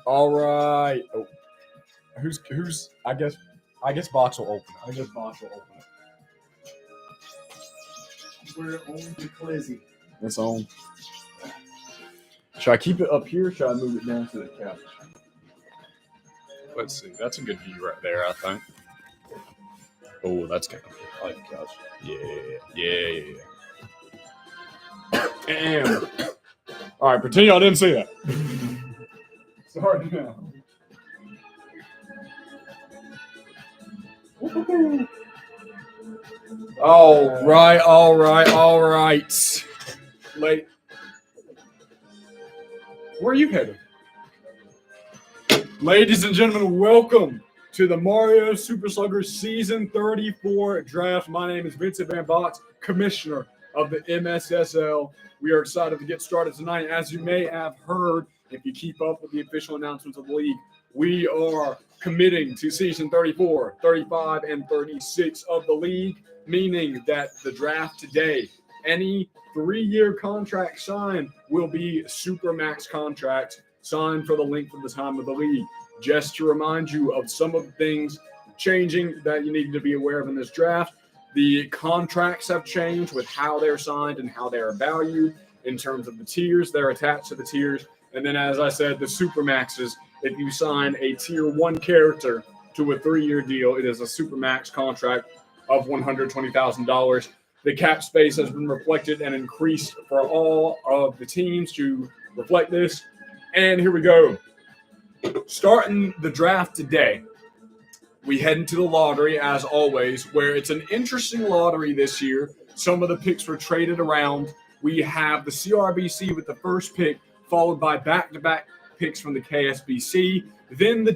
All right. Oh, who's? I guess Box will open it. We're on the Clizzy. It's on. Should I keep it up here? Or should I move it down to the couch? Let's see. That's a good view right there, I think. Oh, that's kind of good. I like the couch. Yeah. Damn. All right, pretend y'all didn't see that. Sorry now. All right. Late. Where are you headed? Ladies and gentlemen, welcome to the Mario Super Slugger Season 34 draft. My name is Vincent Van Box, Commissioner of the MSSL. We are excited to get started tonight. As you may have heard, if you keep up with the official announcements of the league, we are committing to Season 34, 35, and 36 of the league, meaning that the draft today, any 3-year contract signed will be Supermax contracts signed for the length of the time of the league. Just to remind you of some of the things changing that you need to be aware of in this draft, the contracts have changed with how they're signed and how they're valued in terms of the tiers. They're attached to the tiers. And then, as I said, the Supermaxes, if you sign a Tier 1 character to a 3-year deal, it is a Supermax contract of $120,000. The cap space has been reflected and increased for all of the teams to reflect this. And here we go. Starting the draft today, we head into the lottery as always, where it's an interesting lottery this year. Some of the picks were traded around. We have the CRBC with the first pick, followed by back-to-back picks from the KSBC, then the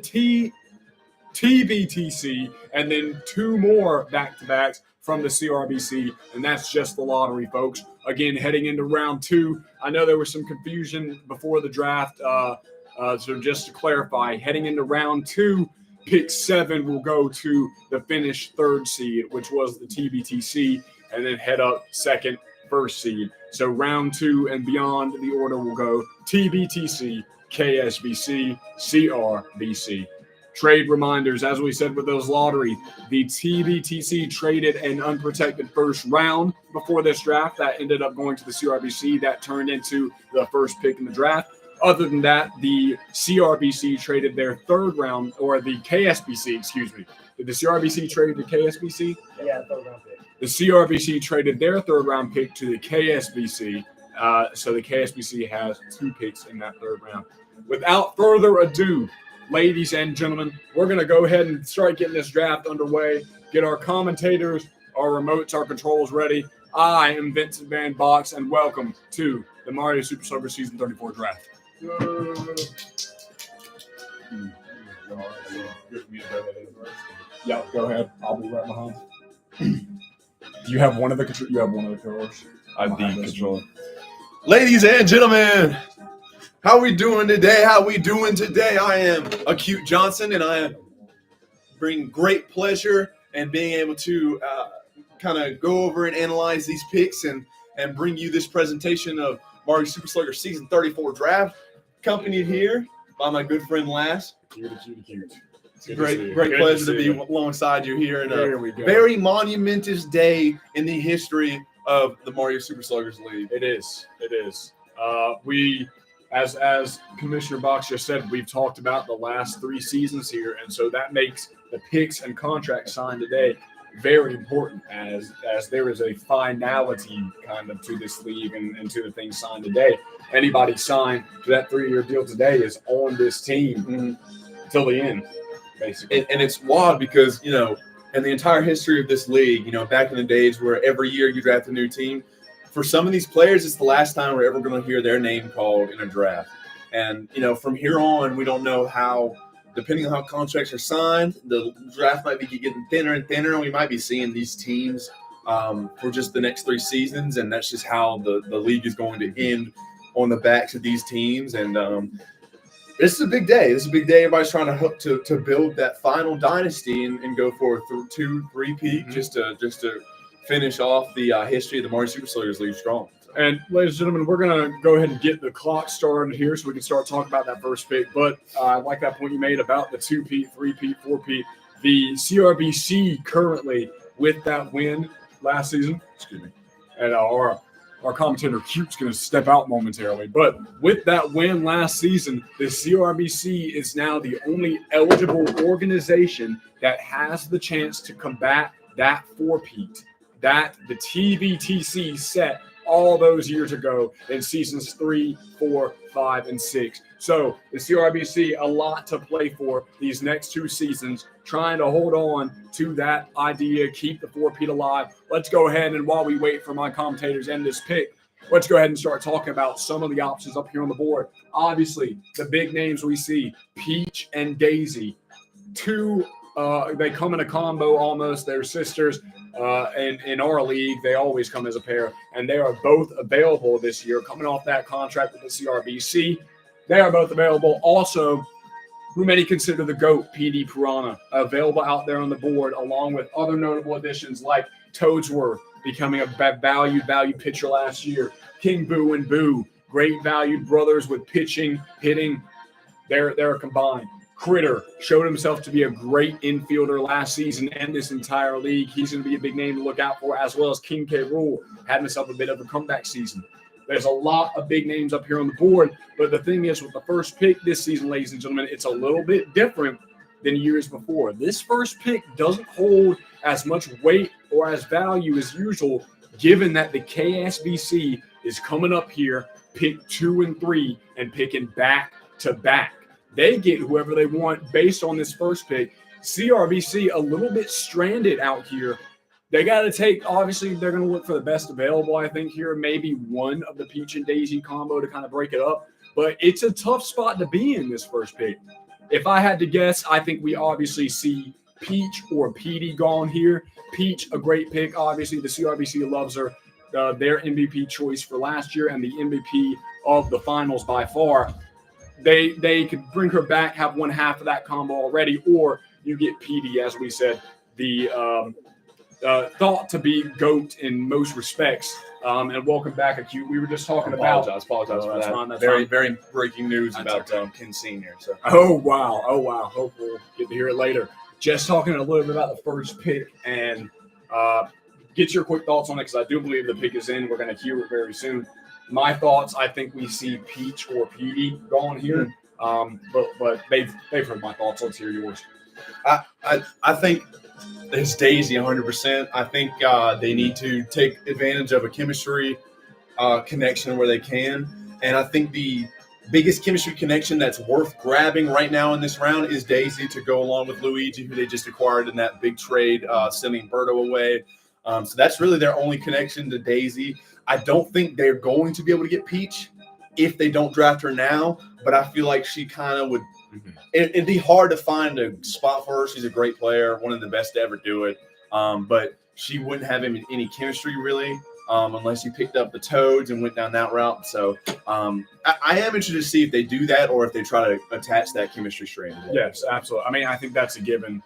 TBTC, and then 2 more back-to-backs from the CRBC, and that's just the lottery, folks. Again, heading into round 2, I know there was some confusion before the draft, so just to clarify, heading into round 2, pick 7 will go to the finished 3rd seed, which was the TBTC, and then head up 2nd, 1st seed. So round 2 and beyond, the order will go TBTC, KSBC, CRBC. Trade reminders, as we said with those lottery, the TBTC traded an unprotected first round before this draft. That ended up going to the CRBC. That turned into the first pick in the draft. Other than that, the CRBC traded their 3rd round, or the KSBC, excuse me. Did the CRBC trade the KSBC? Yeah, 3rd round pick. The CRBC traded their 3rd round pick to the KSBC. So the KSBC has 2 picks in that 3rd round. Without further ado, ladies and gentlemen, we're going to go ahead and start getting this draft underway, get our commentators, our remotes, our controls ready. I am Vincent Van Box, and welcome to the Mario Super Slugger Season 34 draft. Yeah, go ahead. I'll be right behind. Do you have one of the controllers? You have one of the controllers? I have the controller. Ladies and gentlemen, how we doing today? I am Acute Johnson, and I am bringing great pleasure and being able to kind of go over and analyze these picks and bring you this presentation of Mario Super Slugger Season 34 draft, accompanied here by my good friend Lass. Cute. It's a great pleasure to be alongside you here in a very monumentous day in the history of the Mario Super Sluggers League. It is. We, as Commissioner Box just said, we've talked about the last 3 seasons here, and so that makes the picks and contracts signed today very important, as there is a finality kind of to this league and to the things signed today. Anybody signed to that 3-year deal today is on this team till the end, basically. And it's wild because, in the entire history of this league, back in the days where every year you draft a new team, for some of these players, it's the last time we're ever going to hear their name called in a draft. And, from here on, we don't know how, depending on how contracts are signed, the draft might be getting thinner and thinner, and we might be seeing these teams for just the next 3 seasons, and that's just how the league is going to end on the backs of these teams. And this is a big day. Everybody's trying to hook to build that final dynasty and go for a 2-3 peak just to finish off the history of the Mario Super Sluggers League strong. So. And ladies and gentlemen, we're going to go ahead and get the clock started here so we can start talking about that first pick. But I like that point you made about the 2-peat, 3-peat, 4-peat. The CRBC currently with that win last season, excuse me, and our commentator Cute's going to step out momentarily. But with that win last season, the CRBC is now the only eligible organization that has the chance to combat that 4-peat that the TVTC set all those years ago in seasons 3, 4, 5, and 6. So the CRBC, a lot to play for these next 2 seasons, trying to hold on to that idea, keep the 4-peat alive. Let's go ahead and while we wait for my commentators and this pick, let's go ahead and start talking about some of the options up here on the board. Obviously, the big names we see, Peach and Daisy. They come in a combo almost. They're sisters. In our league, they always come as a pair, and they are both available this year, coming off that contract with the CRBC. They are both available. Also, who many consider the GOAT, PD Piranha, available out there on the board, along with other notable additions like Toadsworth, becoming a valued pitcher last year. King Boo and Boo, great valued brothers with pitching, hitting. They're combined. Critter showed himself to be a great infielder last season and this entire league. He's going to be a big name to look out for, as well as King K. Rool, had himself a bit of a comeback season. There's a lot of big names up here on the board, but the thing is, with the first pick this season, ladies and gentlemen, it's a little bit different than years before. This first pick doesn't hold as much weight or as value as usual, given that the KSBC is coming up here, pick 2 and 3, and picking back to back. They get whoever they want based on this first pick. CRBC a little bit stranded out here. They got to take, obviously, they're going to look for the best available, I think, here. Maybe one of the Peach and Daisy combo to kind of break it up. But it's a tough spot to be in this first pick. If I had to guess, I think we obviously see Peach or PD gone here. Peach, a great pick. Obviously, the CRBC loves her. Their MVP choice for last year and the MVP of the finals by far. They could bring her back, have one half of that combo already, or you get PD, as we said, the thought to be GOAT in most respects. And welcome back, Acute. We were just talking about. Apologize for that. Fine, very breaking news about Ken Senior. So. Oh wow! Hope we'll get to hear it later. Just talking a little bit about the first pick and get your quick thoughts on it, because I do believe the pick is in. We're going to hear it very soon. My thoughts, I think we see Peach or PD going here, but they've heard my thoughts. Let's hear yours. I think it's Daisy 100%. I think they need to take advantage of a chemistry connection where they can, and I think the biggest chemistry connection that's worth grabbing right now in this round is Daisy to go along with Luigi, who they just acquired in that big trade, sending Berto away. So that's really their only connection to Daisy. I don't think they're going to be able to get Peach if they don't draft her now, but I feel like she kind of would it'd be hard to find a spot for her. She's a great player, one of the best to ever do it, but she wouldn't have any chemistry really unless you picked up the Toads and went down that route. So I am interested to see if they do that or if they try to attach that chemistry strand. Yes, absolutely. I mean, I think that's a given.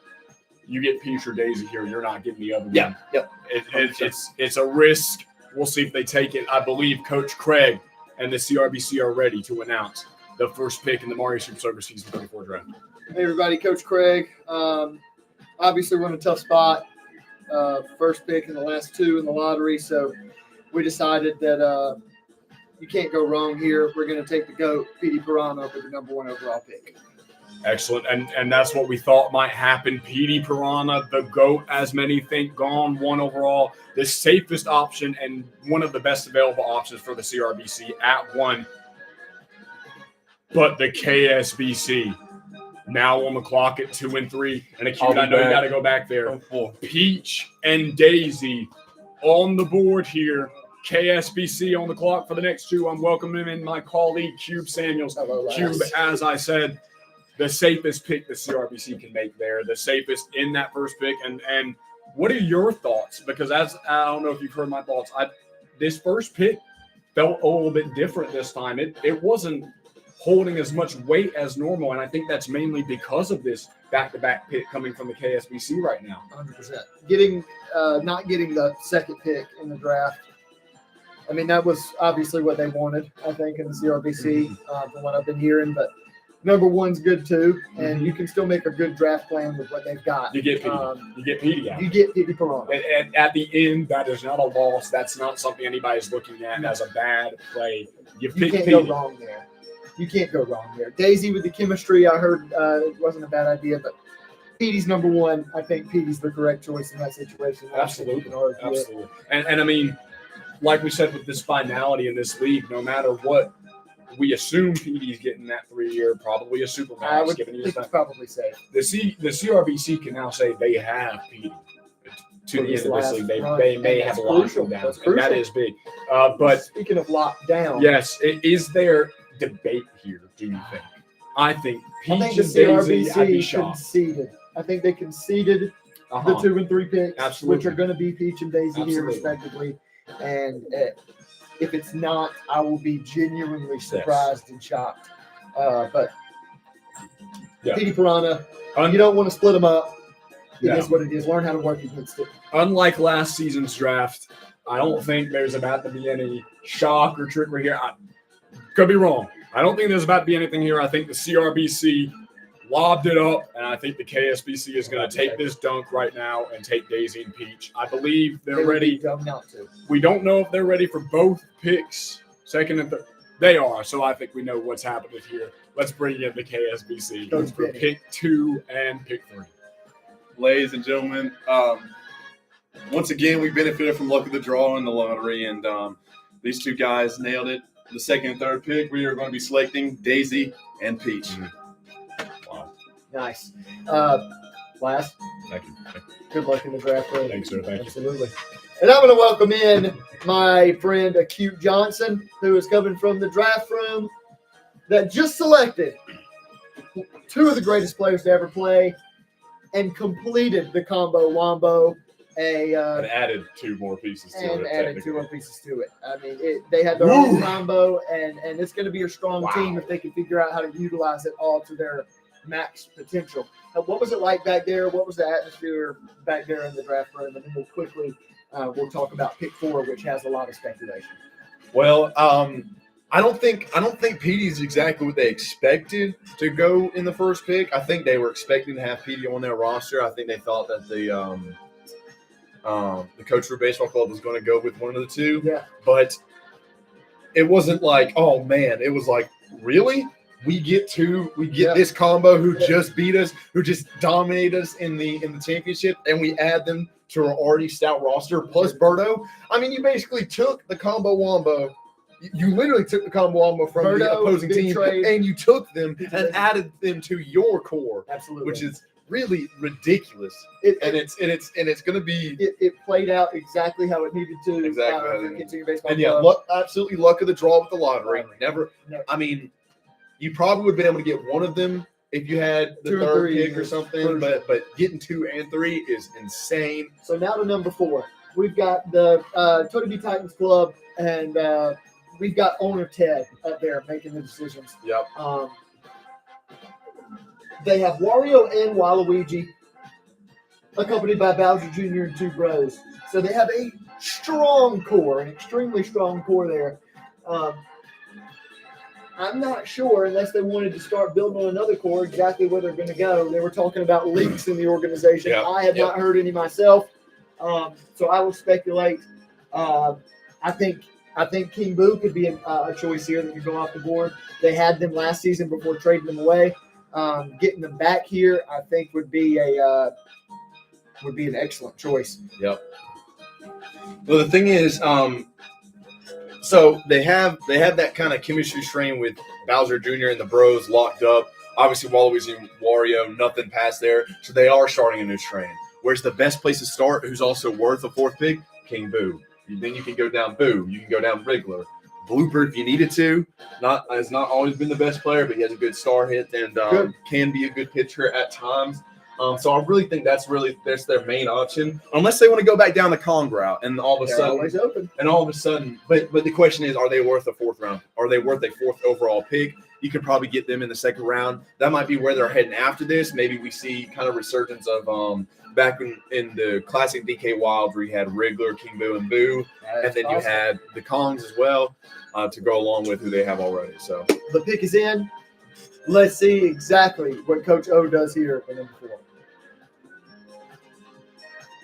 You get Peach or Daisy here, you're not getting the other one. Yep. It's a risk. We'll see if they take it. I believe Coach Craig and the CRBC are ready to announce the first pick in the Mario Super Soccer Season 34 draft. Hey, everybody. Coach Craig. Obviously, we're in a tough spot. First pick in the last 2 in the lottery. So we decided that you can't go wrong here. We're going to take the GOAT, PD Piranha, with the number 1 overall pick. Excellent. And that's what we thought might happen. PD Piranha, the GOAT, as many think, gone 1 overall. The safest option and one of the best available options for the CRBC at 1. But the KSBC now on the clock at 2 and 3. And Acute, I know you got to go back there. Peach and Daisy on the board here. KSBC on the clock for the next 2. I'm welcoming in my colleague, Cube Samuels. Hello, Cube, as I said, the safest pick the CRBC can make there, the safest in that first pick. And what are your thoughts? Because I don't know if you've heard my thoughts. This first pick felt a little bit different this time. It wasn't holding as much weight as normal, and I think that's mainly because of this back-to-back pick coming from the KSBC right now. 100%. Not getting the second pick in the draft I mean, that was obviously what they wanted, I think, in the CRBC, from what I've been hearing. But number one's good too, and you can still make a good draft plan with what they've got. You get Petey. You get Petey out. You get Petey Piranha. And at the end, that is not a loss. That's not something anybody's looking at as a bad play. You You can't go wrong there. You can't go wrong there. Daisy with the chemistry, I heard it wasn't a bad idea, but Petey's number one. I think Petey's the correct choice in that situation. I don't think you Absolutely. can argue it. Absolutely. And I mean, like we said with this finality in this league, no matter what, we assume Petey's getting that 3-year, probably a super I max. would Given think his it's probably safe. the CRBC can now say they have Petey to For the this end of this last league. run. They may And have that's locked crucial. him down, That's and that crucial. is big. But Speaking of lockdown, yes, is there debate here? Do you think? I think I Peach think the and Daisy. I'd be CRBC shocked. conceded. I think they conceded the Uh-huh. 2 and 3 picks, Absolutely. which are going to be Peach and Daisy here Absolutely. respectively. And if it's not, I will be genuinely surprised and shocked. But Yeah. Petey Piranha, Un- you don't want to split them up. It No. is what it is. Learn how to work against it. Unlike last season's draft, I don't think there's about to be any shock or trickery here. I could be wrong. I don't think there's about to be anything here. I think the CRBC lobbed it up, and I think the KSBC is going to take this dunk right now and take Daisy and Peach. I believe They they're would be ready. dumb not to. We don't know if they're ready for both picks, second and third. They are, so I think we know what's happening here. Let's bring in the KSBC Coach for Benny. pick 2 and pick 3. Ladies and gentlemen, once again, we benefited from luck of the draw in the lottery, and these two guys nailed it. The second and third pick, we are going to be selecting Daisy and Peach. Wow. Nice. Last, Thank you. good luck in the draft. Ray. Thanks, sir. Thank you. Absolutely. And I'm going to welcome in my friend Acute Johnson, who is coming from the draft room that just selected 2 of the greatest players to ever play and completed the combo wombo. And added 2 more pieces to And it. added 2 technically. more pieces to it. I mean, they had their own combo, and it's going to be a strong Wow. team if they can figure out how to utilize it all to their max potential. Now, what was it like back there? What was the atmosphere back there in the draft room? And then we'll quickly we'll talk about pick 4, which has a lot of speculation. Well, I don't think Petey's exactly what they expected to go in the first pick. I think they were expecting to have Petey on their roster. I think they thought that the coach for baseball club was going to go with one of the 2. Yeah. But it wasn't like, oh man, it was like, really? We get this combo who just beat us, who just dominated us in the championship, and we add them to our already stout roster plus Berto. I mean, you basically took the combo wombo. You literally took the combo wombo from the Berto, opposing big team, trade. and you took them Big and trade. added them to your core, Absolutely. which is really ridiculous. It It's going to be. it played out exactly how it needed to. Exactly. For the Continue Baseball And yeah, Club. absolutely luck of the draw with the lottery. Lottery. Never. No. I mean, you probably would have been able to get one of them if you had the 2 and third 3 pick or is something. crucial. But getting 2 and 3 is insane. So now to number 4. We've got the Tony B Titans Club, and we've got owner Ted up there making the decisions. Yep. They have Wario and Waluigi, accompanied by Bowser Jr. and 2 bros. So they have a strong core, an extremely strong core there. I'm not sure, unless they wanted to start building on another core, exactly where they're going to go. They were talking about leaks in the organization. Yep, I have yep. not heard any myself, so I will speculate. I think King Boo could be a choice here that could go off the board. They had them last season before trading them away. Getting them back here, I think, would be an excellent choice. Yep. Well, the thing is, so they have that kind of chemistry strain with Bowser Jr. and the Bros locked up. Obviously, Waluigi and Wario, nothing past there, so they are starting a new strain. Where's the best place to start? Who's also worth a 4th pick? King Boo. Then you can go down Boo. You can go down Wriggler. Blooper if you needed to. Has not always been the best player, but he has a good star hit and can be a good pitcher at times. So I really think that's their main option, unless they want to go back down the Kong route and all of a They're sudden, always open. but the question is, are they worth a 4th round? Are they worth a 4th overall pick? you could probably get them in the second round. That might be where they're heading after this. Maybe we see kind of resurgence of back in the classic DK Wilds where you had Wriggler, King Boo, and Boo, and then you had the Kongs as well to go along with who they have already. So The pick is in. Let's see exactly what Coach O does here at number 4.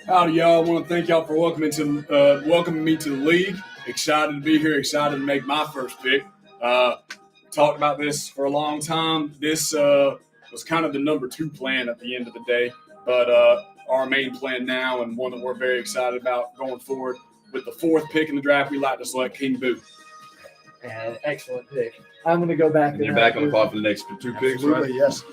Howdy, y'all. I want to thank y'all for welcoming me to the league. Excited to be here. Excited to make my first pick. Talked about this for a long time. This was kind of the number 2 plan at the end of the day, but our main plan now, and one that we're very excited about going forward with the 4th pick in the draft, we like to select King Boo. And excellent pick. I'm going to go back. and you're back on the clock for the next 2 picks, Absolutely, right? yes.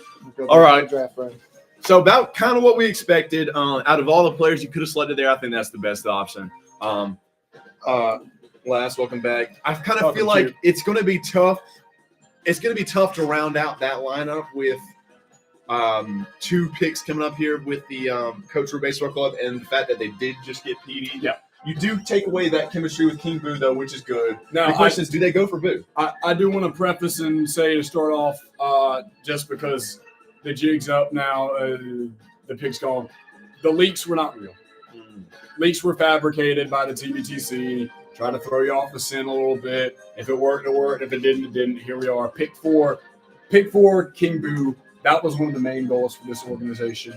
All right. Draft run. So about kind of what we expected. Out of all the players you could have selected there, I think that's the best option. Last, welcome back. I kind of feel like it's going to be tough. It's going to be tough to round out that lineup with 2 picks coming up here with the Coach Root Baseball Club and the fact that they did just get PD. Yeah. You do take away that chemistry with King Boo, though, which is good. Now, the question is, do they go for Boo? I do want to preface and say to start off, just because the jig's up now, the pick's gone. The leaks were not real. Leaks were fabricated by the TBTC. Try to throw you off the scent a little bit. If it worked, it worked. If it didn't, it didn't. Here we are. Pick four, King Boo. That was one of the main goals for this organization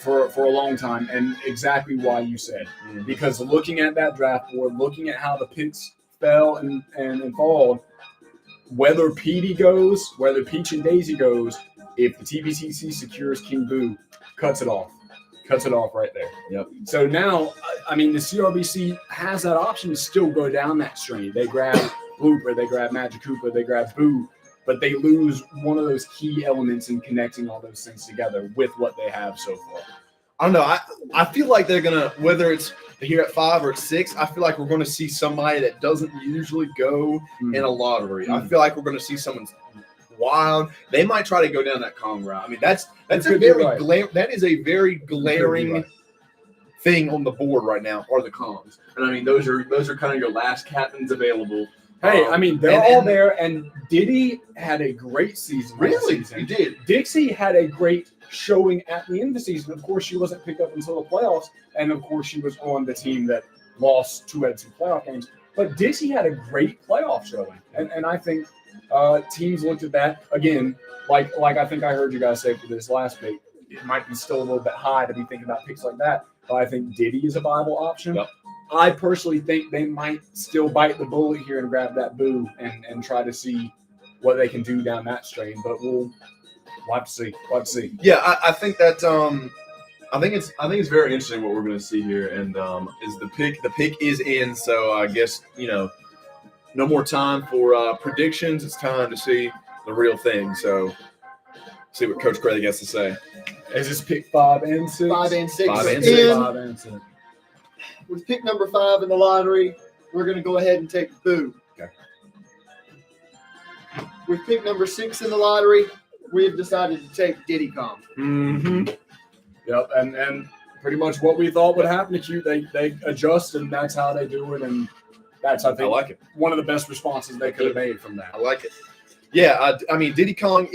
for a long time, and exactly why you said. Because looking at that draft board, looking at how the picks fell and followed, whether Petey goes, whether Peach and Daisy goes, if the TBTC secures King Boo, cuts it off right there. Yep. So now, I mean, the CRBC has that option to still go down that string. They grab Blooper, they grab Magic Koopa, they grab Boo, but they lose one of those key elements in connecting all those things together with what they have so far. I don't know. I feel like they're going to, whether it's here at 5 or at 6, I feel like we're going to see somebody that doesn't usually go in a lottery. I feel like we're going to see someone wild. They might try to go down that Kong route. I mean, that's a very that is a very glaring thing on the board right now are the Kongs. And I mean, those are kind of your last captains available. Hey, I mean, they're all there, and Diddy had a great season. Really? He did. Dixie had a great showing at the end of the season. Of course, she wasn't picked up until the playoffs, and of course, she was on the team that lost 2 out of 2 playoff games. But Dixie had a great playoff showing, and I think teams looked at that again, like I think I heard you guys say for this last pick. It might be still a little bit high to be thinking about picks like that, but I think Diddy is a viable option. Yep. I personally think they might still bite the bullet here and grab that Boo and try to see what they can do down that strain. But we'll have to see. Yeah, I think that I think it's very interesting what we're going to see here, and is the pick is in. So I guess no more time for predictions. It's time to see the real thing. So see what Coach Craig has to say. Is this pick 5 and 6? 5 and 6. 5 and 6. 5 and 6. With pick number 5 in the lottery, we're going to go ahead and take Boo. Okay. With pick number 6 in the lottery, we have decided to take Diddy Kong. Mm-hmm. Yep, and pretty much what we thought would happen to Q, they adjust, and that's how they do it, and that's, I think, I like it. One of the best responses they could have made from that. I like it. Yeah, I mean, Diddy Kong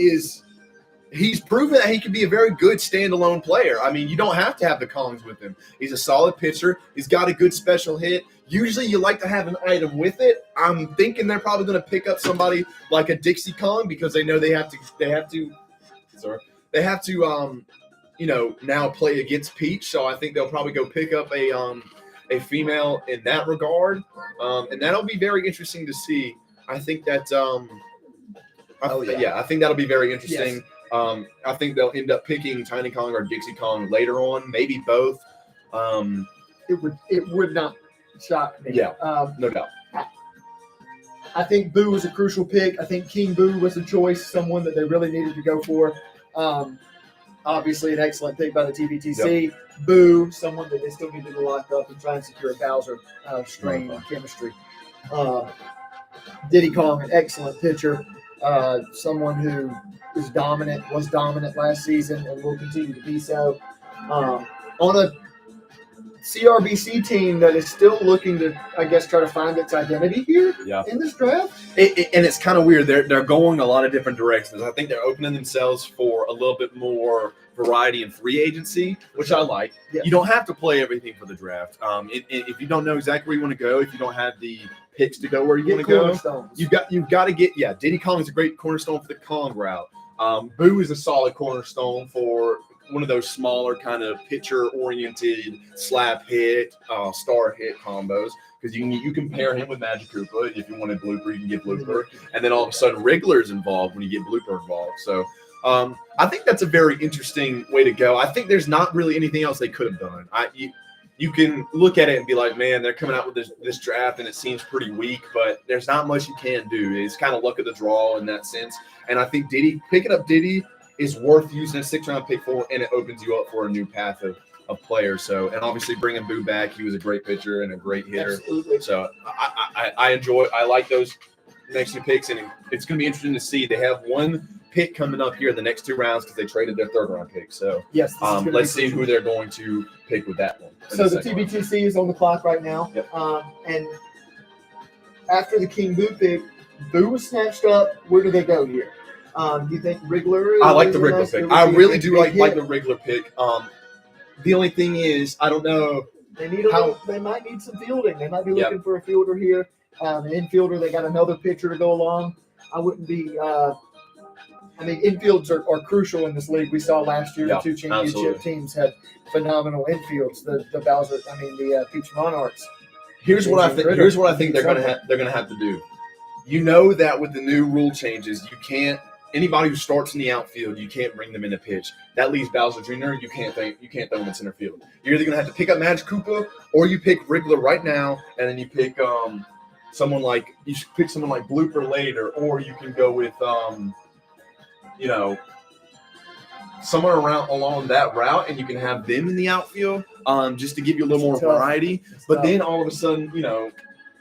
he's proven that he can be a very good standalone player. I mean, you don't have to have the Kongs with him. He's a solid pitcher. He's got a good special hit. Usually you like to have an item with it. I'm thinking they're probably going to pick up somebody like a Dixie Kong because they know they have to now play against Peach. So I think they'll probably go pick up a female in that regard. And that'll be very interesting to see. I think that I think that'll be very interesting. Yes. I think they'll end up picking Tiny Kong or Dixie Kong later on, maybe both. It would not shock me. Yeah, no doubt. I think Boo was a crucial pick. I think King Boo was a choice, someone that they really needed to go for. Obviously, an excellent pick by the TBTC. Yep. Boo, someone that they still needed to lock up and try and secure a Bowser strain and chemistry. Diddy Kong, an excellent pitcher. Someone who was dominant last season and will continue to be so. On CRBC team that is still looking to, I guess, try to find its identity here in this draft. And it's kind of weird. They're going a lot of different directions. I think they're opening themselves for a little bit more variety in free agency, which I like. Yeah. You don't have to play everything for the draft. If you don't know exactly where you want to go, if you don't have the picks to go where you want to go, you've got to get Diddy Kong is a great cornerstone for the Kong route. Boo is a solid cornerstone for one of those smaller kind of pitcher-oriented slap hit, star hit combos. Because you can pair him with Magic Koopa. If you want a blooper, you can get blooper. And then all of a sudden, Wriggler's involved when you get blooper involved. So I think that's a very interesting way to go. I think there's not really anything else they could have done. You can look at it and be like, man, they're coming out with this draft and it seems pretty weak, but there's not much you can do. It's kind of luck of the draw in that sense. And I think picking up Diddy is worth using a 6th-round pick for, and it opens you up for a new path of players. So, and obviously bringing Boo back, he was a great pitcher and a great hitter. Absolutely. So I like those next 2 picks, and it's going to be interesting to see. They have one pick coming up here in the next 2 rounds because they traded their 3rd-round pick. So yes, let's see who they're going to pick with that one. So the TBTC is on the clock right now. Yep. And after the King Boo pick, Boo was snatched up. Where do they go here? Do you think Wriggler? I like the Wriggler pick. I really do like the Wriggler pick. The only thing is, I don't know. They might need some fielding. They might be looking for a fielder here. An infielder. They got another pitcher to go along. I wouldn't be. Infields are crucial in this league. We saw last year the 2 championship teams had phenomenal infields. The Peach Monarchs. Here's what I think they're gonna have to do. You know that with the new rule changes, you can't. Anybody who starts in the outfield, you can't bring them in a pitch. That leaves Bowser Jr. You can't throw him in center field. You're either going to have to pick up Magic Koopa, or you pick Wriggler right now, and then you pick someone like Blooper later, or you can go with someone along that route, and you can have them in the outfield just to give you a little more variety. But then all of a sudden,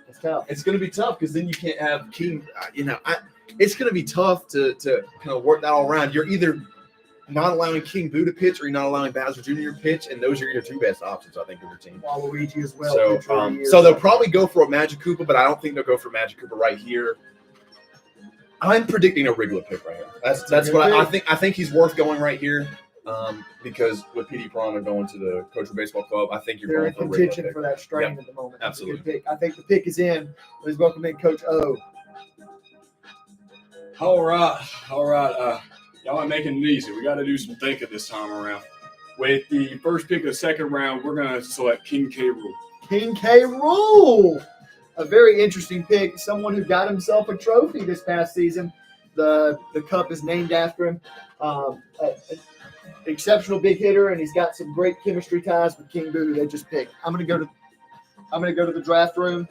it's tough. It's going to be tough because then you can't have King. It's going to be tough to kind of work that all around. You're either not allowing King Boo to pitch or you're not allowing Bowser Jr. to pitch, and those are your 2 best options, I think, of your team. Waluigi as well. So they'll probably go for a Magic Koopa, but I don't think they'll go for Magic Koopa right here. I'm predicting a Wriggler pick right here. That's what I think. I think he's worth going right here because with PD Piranha going to the Coach Baseball Club, I think you're going for a Wriggler contention pick. for that strain at the moment. Absolutely. That's a good pick. I think the pick is in. Please welcome in Coach O. All right. Y'all are making it easy. We got to do some thinking this time around. With the first pick of the 2nd round, we're going to select King K. Rool. King K. Rool. A very interesting pick. Someone who got himself a trophy this past season. The cup is named after him. Exceptional big hitter, and he's got some great chemistry ties with King Boo, who they just picked. I'm gonna go to the draft room.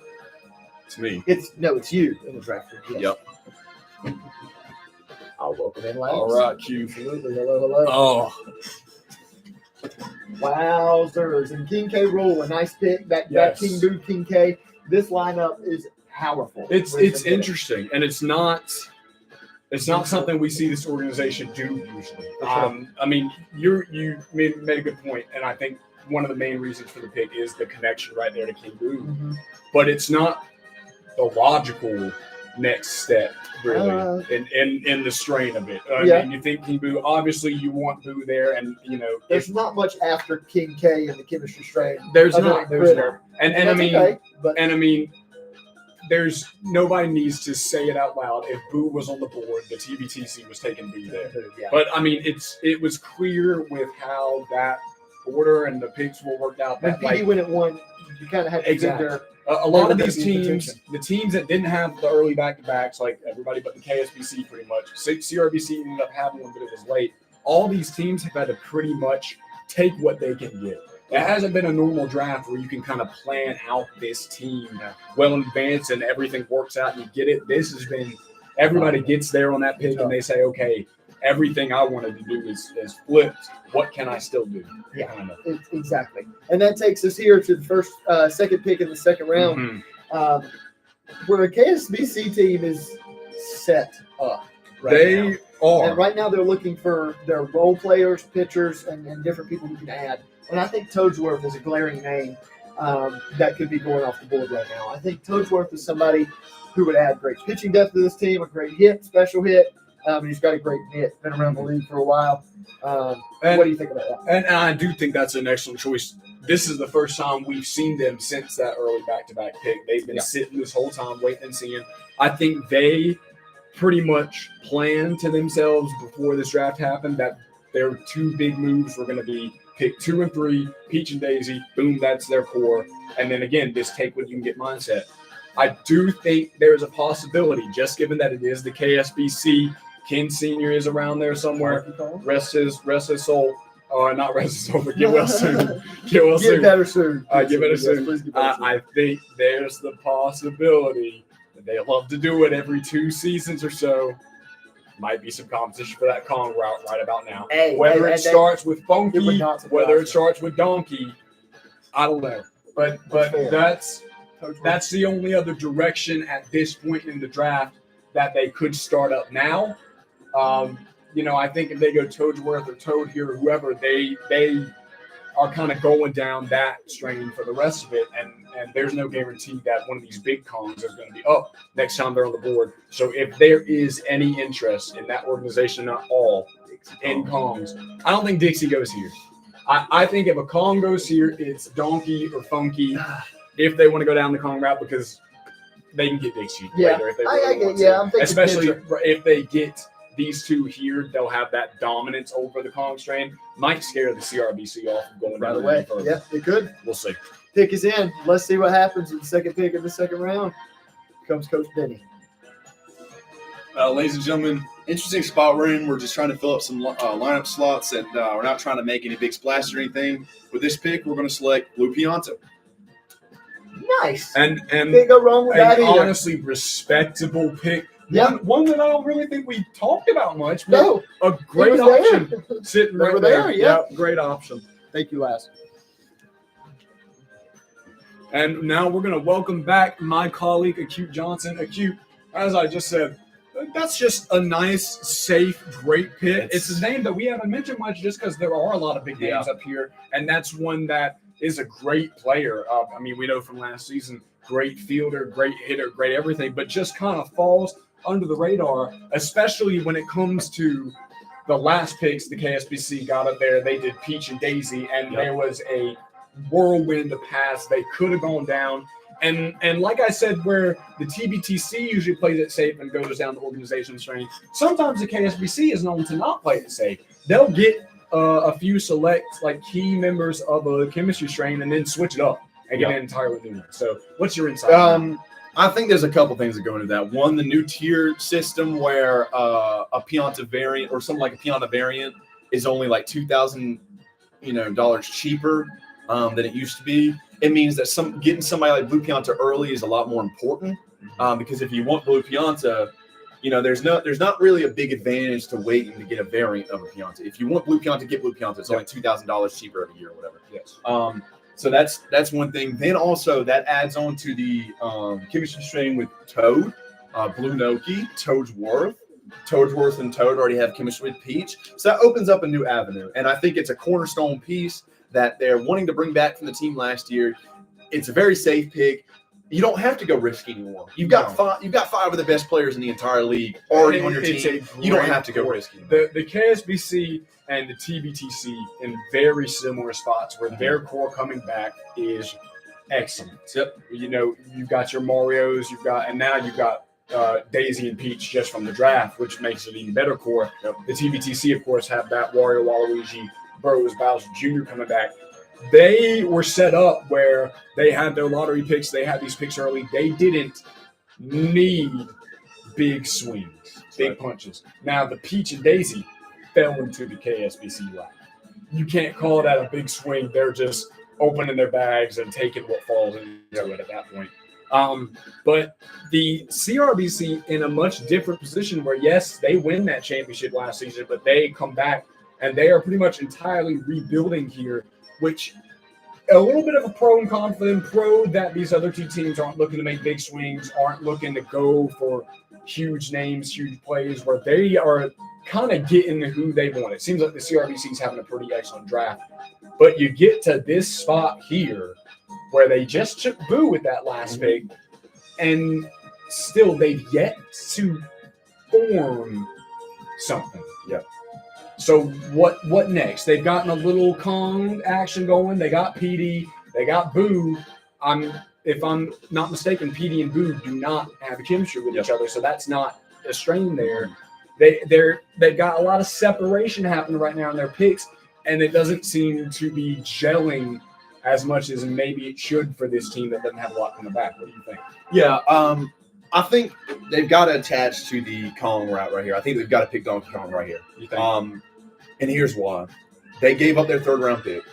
It's me. It's you in the draft room. Yes. Yep. I'll welcome in last. All right, Q. Absolutely. Hello. Oh. Wowzers. And King K. Rool, a nice pick. That King Boo, King K. This lineup is powerful. It's interesting, and it's not something we see this organization do usually. You made a good point, and I think one of the main reasons for the pick is the connection right there to King Boo. Mm-hmm. But it's not the logical next step, really, in the strain of it. I mean, you think King Boo, obviously you want Boo there, and there's not much after King K in the chemistry strain. There's not. There's nobody needs to say it out loud. If Boo was on the board, the TBTC was taking Boo there. Yeah. But it was clear with how that order and the picks were worked out. That PD went at 1, you kind of had to exactly. There. A lot of these teams, the teams that didn't have the early back-to-backs, like everybody but the KSBC pretty much, CRBC ended up having one, but it was late. All these teams have had to pretty much take what they can get. It hasn't been a normal draft where you can kind of plan out this team well in advance and everything works out and you get it. This has been everybody gets there on that pick and they say, okay, everything I wanted to do is flipped. What can I still do? Yeah, exactly. And that takes us here to the second pick in the 2nd round, where a KSBC team is set up. And right now they're looking for their role players, pitchers, and different people who can add. And I think Toadsworth is a glaring name that could be going off the board right now. I think Toadsworth is somebody who would add great pitching depth to this team, a great hit, special hit. He's got a great hit, been around the league for a while. What do you think about that? And I do think that's an excellent choice. This is the first time we've seen them since that early back-to-back pick. They've been sitting this whole time, waiting and seeing. I think they pretty much planned to themselves before this draft happened that their two big moves were going to be pick 2 and 3, Peach and Daisy. Boom, that's their core. And then again, just take what you can get mindset. I do think there's a possibility, just given that it is the KSBC. Ken Sr. is around there somewhere. Rest his soul. Not rest his soul, but get well soon. Get well soon. Get better soon. Get better soon. Please get better soon. I think there's the possibility that they love to do it every 2 seasons or so. Might be some competition for that Kong route right about now. Whether it starts with Funky, whether it starts with Donkey, I don't know. But that's the only other direction at this point in the draft that they could start up now. I think if they go Toadsworth or Toad here or whoever, they are kind of going down that strain for the rest of it. And there's no guarantee that one of these big Kongs is going to be up next time they're on the board. So if there is any interest in that organization at all in Kongs, I don't think Dixie goes here. I think if a Kong goes here, it's Donkey or Funky if they want to go down the Kong route, because they can get Dixie later if they really want to. I'm thinking especially if they get these two here, they'll have that dominance over the Kong strain. Might scare the CRBC off of going down the way. Yeah, it could. We'll see. Pick is in. Let's see what happens with the second pick of the second round. Comes Coach Benny. Ladies and gentlemen, interesting spot we're in. We're just trying to fill up some lineup slots, and we're not trying to make any big splashes or anything. With this pick, we're going to select Blue Pianto. Nice. And can't go wrong with that either. Honestly, respectable pick. Yeah. One that I don't really think we talked about much. But No. a great option sitting They right were there. there, yeah. Great option. Thank you, Les. And now we're going to welcome back my colleague, Acute Johnson. Acute, as I just said, that's just a nice, safe, great pick. It's a name that we haven't mentioned much just because there are a lot of big names up here, and that's one that is a great player. We know from last season, great fielder, great hitter, great everything, but just kind of falls under the radar, especially when it comes to the last picks the KSBC got up there. They did Peach and Daisy, and there was a whirlwind of pass. They could have gone down. And like I said, where the TBTC usually plays it safe and goes down the organization strain, sometimes the KSBC is known to not play it safe. They'll get a few select, key members of a chemistry strain and then switch it up and get an entirely new one. So what's your insight? I think there's a couple things that go into that. One, the new tier system where a Pianta variant or something like a Pianta variant is only like $2,000 cheaper than it used to be. It means that getting somebody like Blue Pianta early is a lot more important because if you want Blue Pianta, there's not really a big advantage to waiting to get a variant of a Pianta. If you want Blue Pianta, get Blue Pianta. It's only $2,000 cheaper every year or whatever. Yes. So that's one thing. Then also that adds on to the chemistry strain with Toad, Blue Noki, Toadsworth. Toadsworth and Toad already have chemistry with Peach. So that opens up a new avenue. And I think it's a cornerstone piece that they're wanting to bring back from the team last year. It's a very safe pick. You don't have to go risky anymore. You've got five of the best players in the entire league already on your team. You don't have to go risky. The KSBC and the TBTC in very similar spots where their core coming back is excellent. Yep. You've got your Marios, and now you've got Daisy and Peach just from the draft, which makes it even better core. Yep. The TBTC, of course, have that Wario, Waluigi, Bros, Bowser Jr. coming back. They were set up where they had their lottery picks. They had these picks early. They didn't need big swings, big punches. Now, the Peach and Daisy fell into the KSBC lap. You can't call that a big swing. They're just opening their bags and taking what falls into it at that point. But the CRBC in a much different position where, yes, they win that championship last season, but they come back and they are pretty much entirely rebuilding here, which a little bit of a pro and con for them. Pro that these other two teams aren't looking to make big swings, aren't looking to go for huge names, huge plays, where they are kind of getting who they want. It seems like the CRBC is having a pretty excellent draft. But you get to this spot here where they just took Boo with that last pick, and still they've yet to form something. Yep. So what next? They've gotten a little Kong action going. They got PD. They got Boo. If I'm not mistaken, PD and Boo do not have a chemistry with each other, so that's not a strain there. They've got a lot of separation happening right now in their picks, and it doesn't seem to be gelling as much as maybe it should for this team that doesn't have a lot in the back. What do you think? Yeah, I think they've got to attach to the Kong route right here. I think they've got to pick Donkey Kong right here. You think? And here's why. They gave up their third-round pick.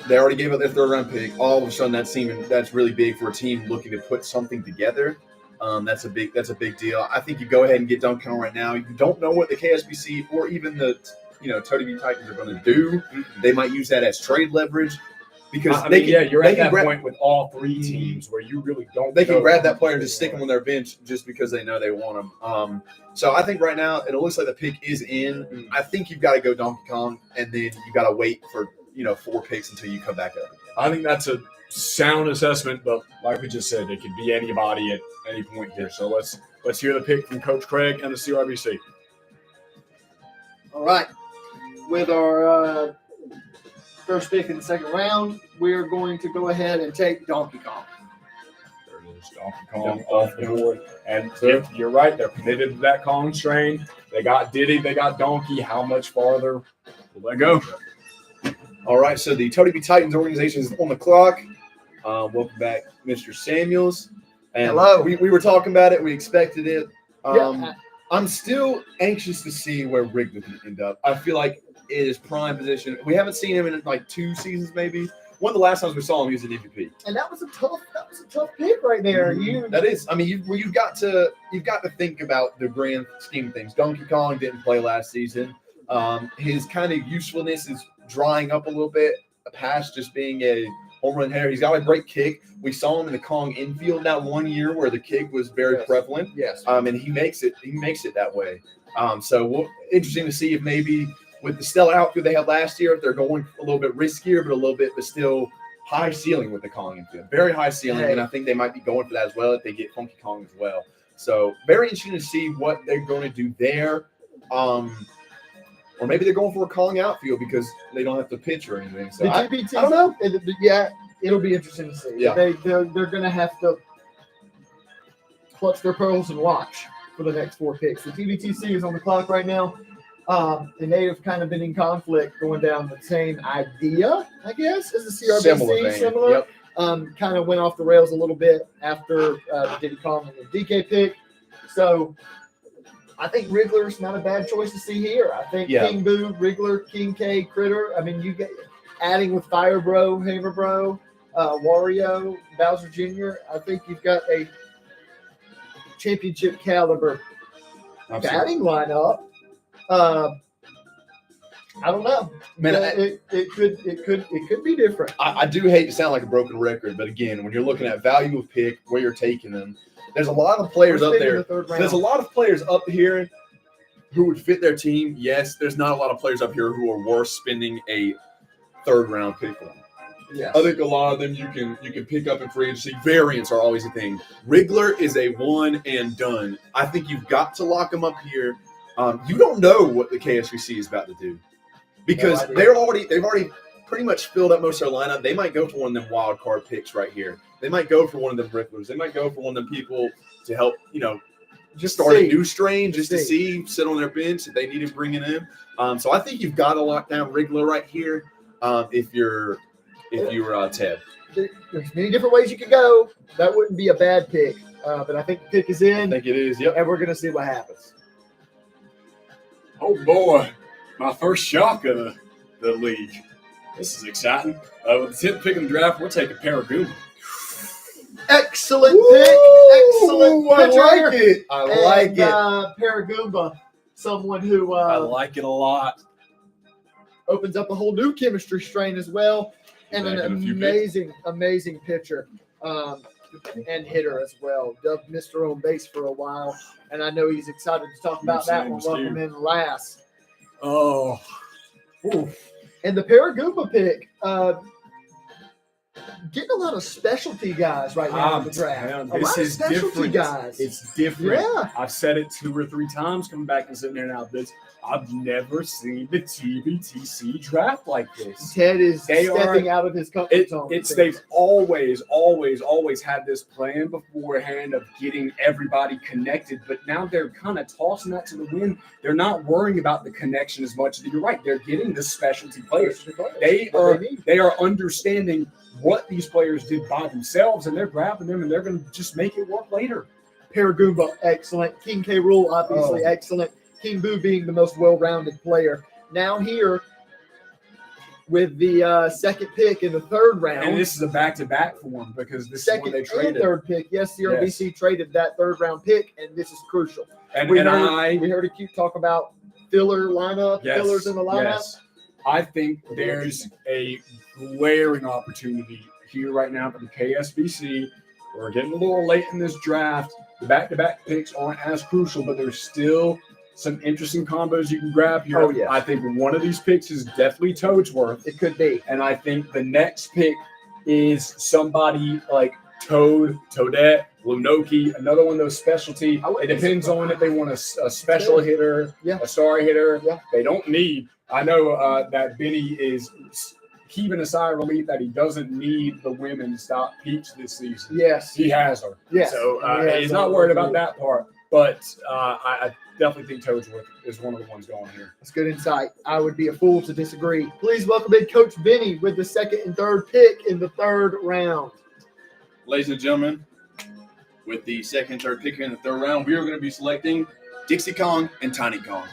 They already gave up their third-round pick. All of a sudden, that's really big for a team looking to put something together. That's a big deal. I think you go ahead and get Donkey Kong right now. You don't know what the KSBC or even the Toady Titans are going to do. They might use that as trade leverage because you're at that point with all three teams where you really don't. They can grab that player and just stick them on their bench just because they know they want them. So I think right now it looks like the pick is in. I think you've got to go Donkey Kong, and then you got to wait for 4 picks until you come back up. I think that's a sound assessment, but like we just said, it could be anybody at any point here. So let's hear the pick from Coach Craig and the CRBC. All right. With our first pick in the second round, we're going to go ahead and take Donkey Kong. There it is, Donkey Kong off the board. And you're right, they're committed to that Kong strain. They got Diddy, they got Donkey. How much farther will they go? All right, so the Toady B Titans organization is on the clock. Welcome back, Mr. Samuels. And hello. We were talking about it. We expected it. Yeah. I'm still anxious to see where Wrigley can end up. I feel like it is prime position. We haven't seen him in like 2 seasons, maybe. One of the last times we saw him, he was an MVP. And that was a tough pick right there. That is. I mean, you've got to think about the grand scheme of things. Donkey Kong didn't play last season. His kind of usefulness is drying up a little bit, past just being a home run hitter. He's got a great kick. We saw him in the Kong infield that one year where the kick was very prevalent. Yes. And he makes it that way. So interesting to see if maybe with the stellar outfield they had last year, if they're going a little bit riskier, but still high ceiling with the Kong infield. Very high ceiling, and I think they might be going for that as well if they get Funky Kong as well. So very interesting to see what they're going to do there. Or maybe they're going for a Kong outfield because they don't have to pitch or anything. So I don't know. It'll be interesting to see. Yeah. They're going to have to clutch their pearls and watch for the next 4 picks. The TBTC is on the clock right now, and they have kind of been in conflict going down the same idea, I guess, as the CRBC. Similar. Yep. Kind of went off the rails a little bit after the Diddy Kong and the DK pick. So I think Wriggler's not a bad choice to see here. I think King Boo, Wriggler, King K, Critter. I mean, you get adding with Fire Bro, Hammer Bro, Wario, Bowser Jr. I think you've got a championship caliber batting lineup. I don't know. Man, it could be different. I do hate to sound like a broken record, but again, when you're looking at value of pick, where you're taking them, there's a lot of players up there. There's a lot of players up here who would fit their team. Yes, there's not a lot of players up here who are worth spending a 3rd-round pick on. Yes. I think a lot of them you can pick up in free agency. Variants are always a thing. Wriggler is a one and done. I think you've got to lock him up here. You don't know what the KSVC is about to do because they've already pretty much filled up most of their lineup. They might go for one of them wild card picks right here. They might go for one of them Wrigglers. They might go for one of them people to help, just start a new strain, just to see, sit on their bench if they need to bring it in. So I think you've got to lock down Wriggler right here. If you're Ted. There's many different ways you could go. That wouldn't be a bad pick. But I think the pick is in. I think it is, yep. And we're going to see what happens. Oh, boy. My first shock of the league. This is exciting. With the 10th pick in the draft, we're taking Paragoon. Excellent pick. Excellent pitcher. I like it. I like it. Paragoomba, someone who I like it a lot. opens up a whole new chemistry strain as well, and an amazing pitcher. and hitter as well. Dubbed Mr. On Base for a while, and I know he's excited to talk about that one. Welcome in last. Oh, oof. And the Paragoomba pick, getting a lot of specialty guys right now in the draft. Man, A lot of specialty guys. It's different. Yeah. I've said it 2 or 3 times coming back and sitting there now. I've never seen the TBTC draft like this. Ted is stepping out of his comfort zone. They've always had this plan beforehand of getting everybody connected, but now they're kind of tossing that to the wind. They're not worrying about the connection as much. You're right. They're getting the specialty players. They are understanding what these players did by themselves, and they're grabbing them, and they're going to just make it work later. Paragoomba, excellent. King K. Rool, obviously excellent. King Boo being the most well-rounded player. Now here with the second pick in the third round. And this is a back-to-back for them because this second is when they traded. And third pick. Yes, the RBC traded that third-round pick, and this is crucial. And we heard a cute talk about fillers in the lineup. Yes. I think there's a glaring opportunity here right now for the KSBC. We're getting a little late in this draft. The back-to-back picks aren't as crucial, but there's still some interesting combos you can grab here. Oh, yes. I think one of these picks is definitely Toadsworth. It could be. And I think the next pick is somebody like Toadette, Lunoki, another one of those specialty. It depends on if they want a special hitter, a star hitter. Yeah. They don't need. I know that Benny is heaving a sigh of relief that he doesn't need the women to stop Peach this season. Yes. He has her. Yes. So he's not worried about that part. But I definitely think Toadsworth is one of the ones going here. That's good insight. I would be a fool to disagree. Please welcome in Coach Benny with the second and third pick in the third round. Ladies and gentlemen, with the second and third pick in the third round, we are going to be selecting Dixie Kong and Tiny Kong.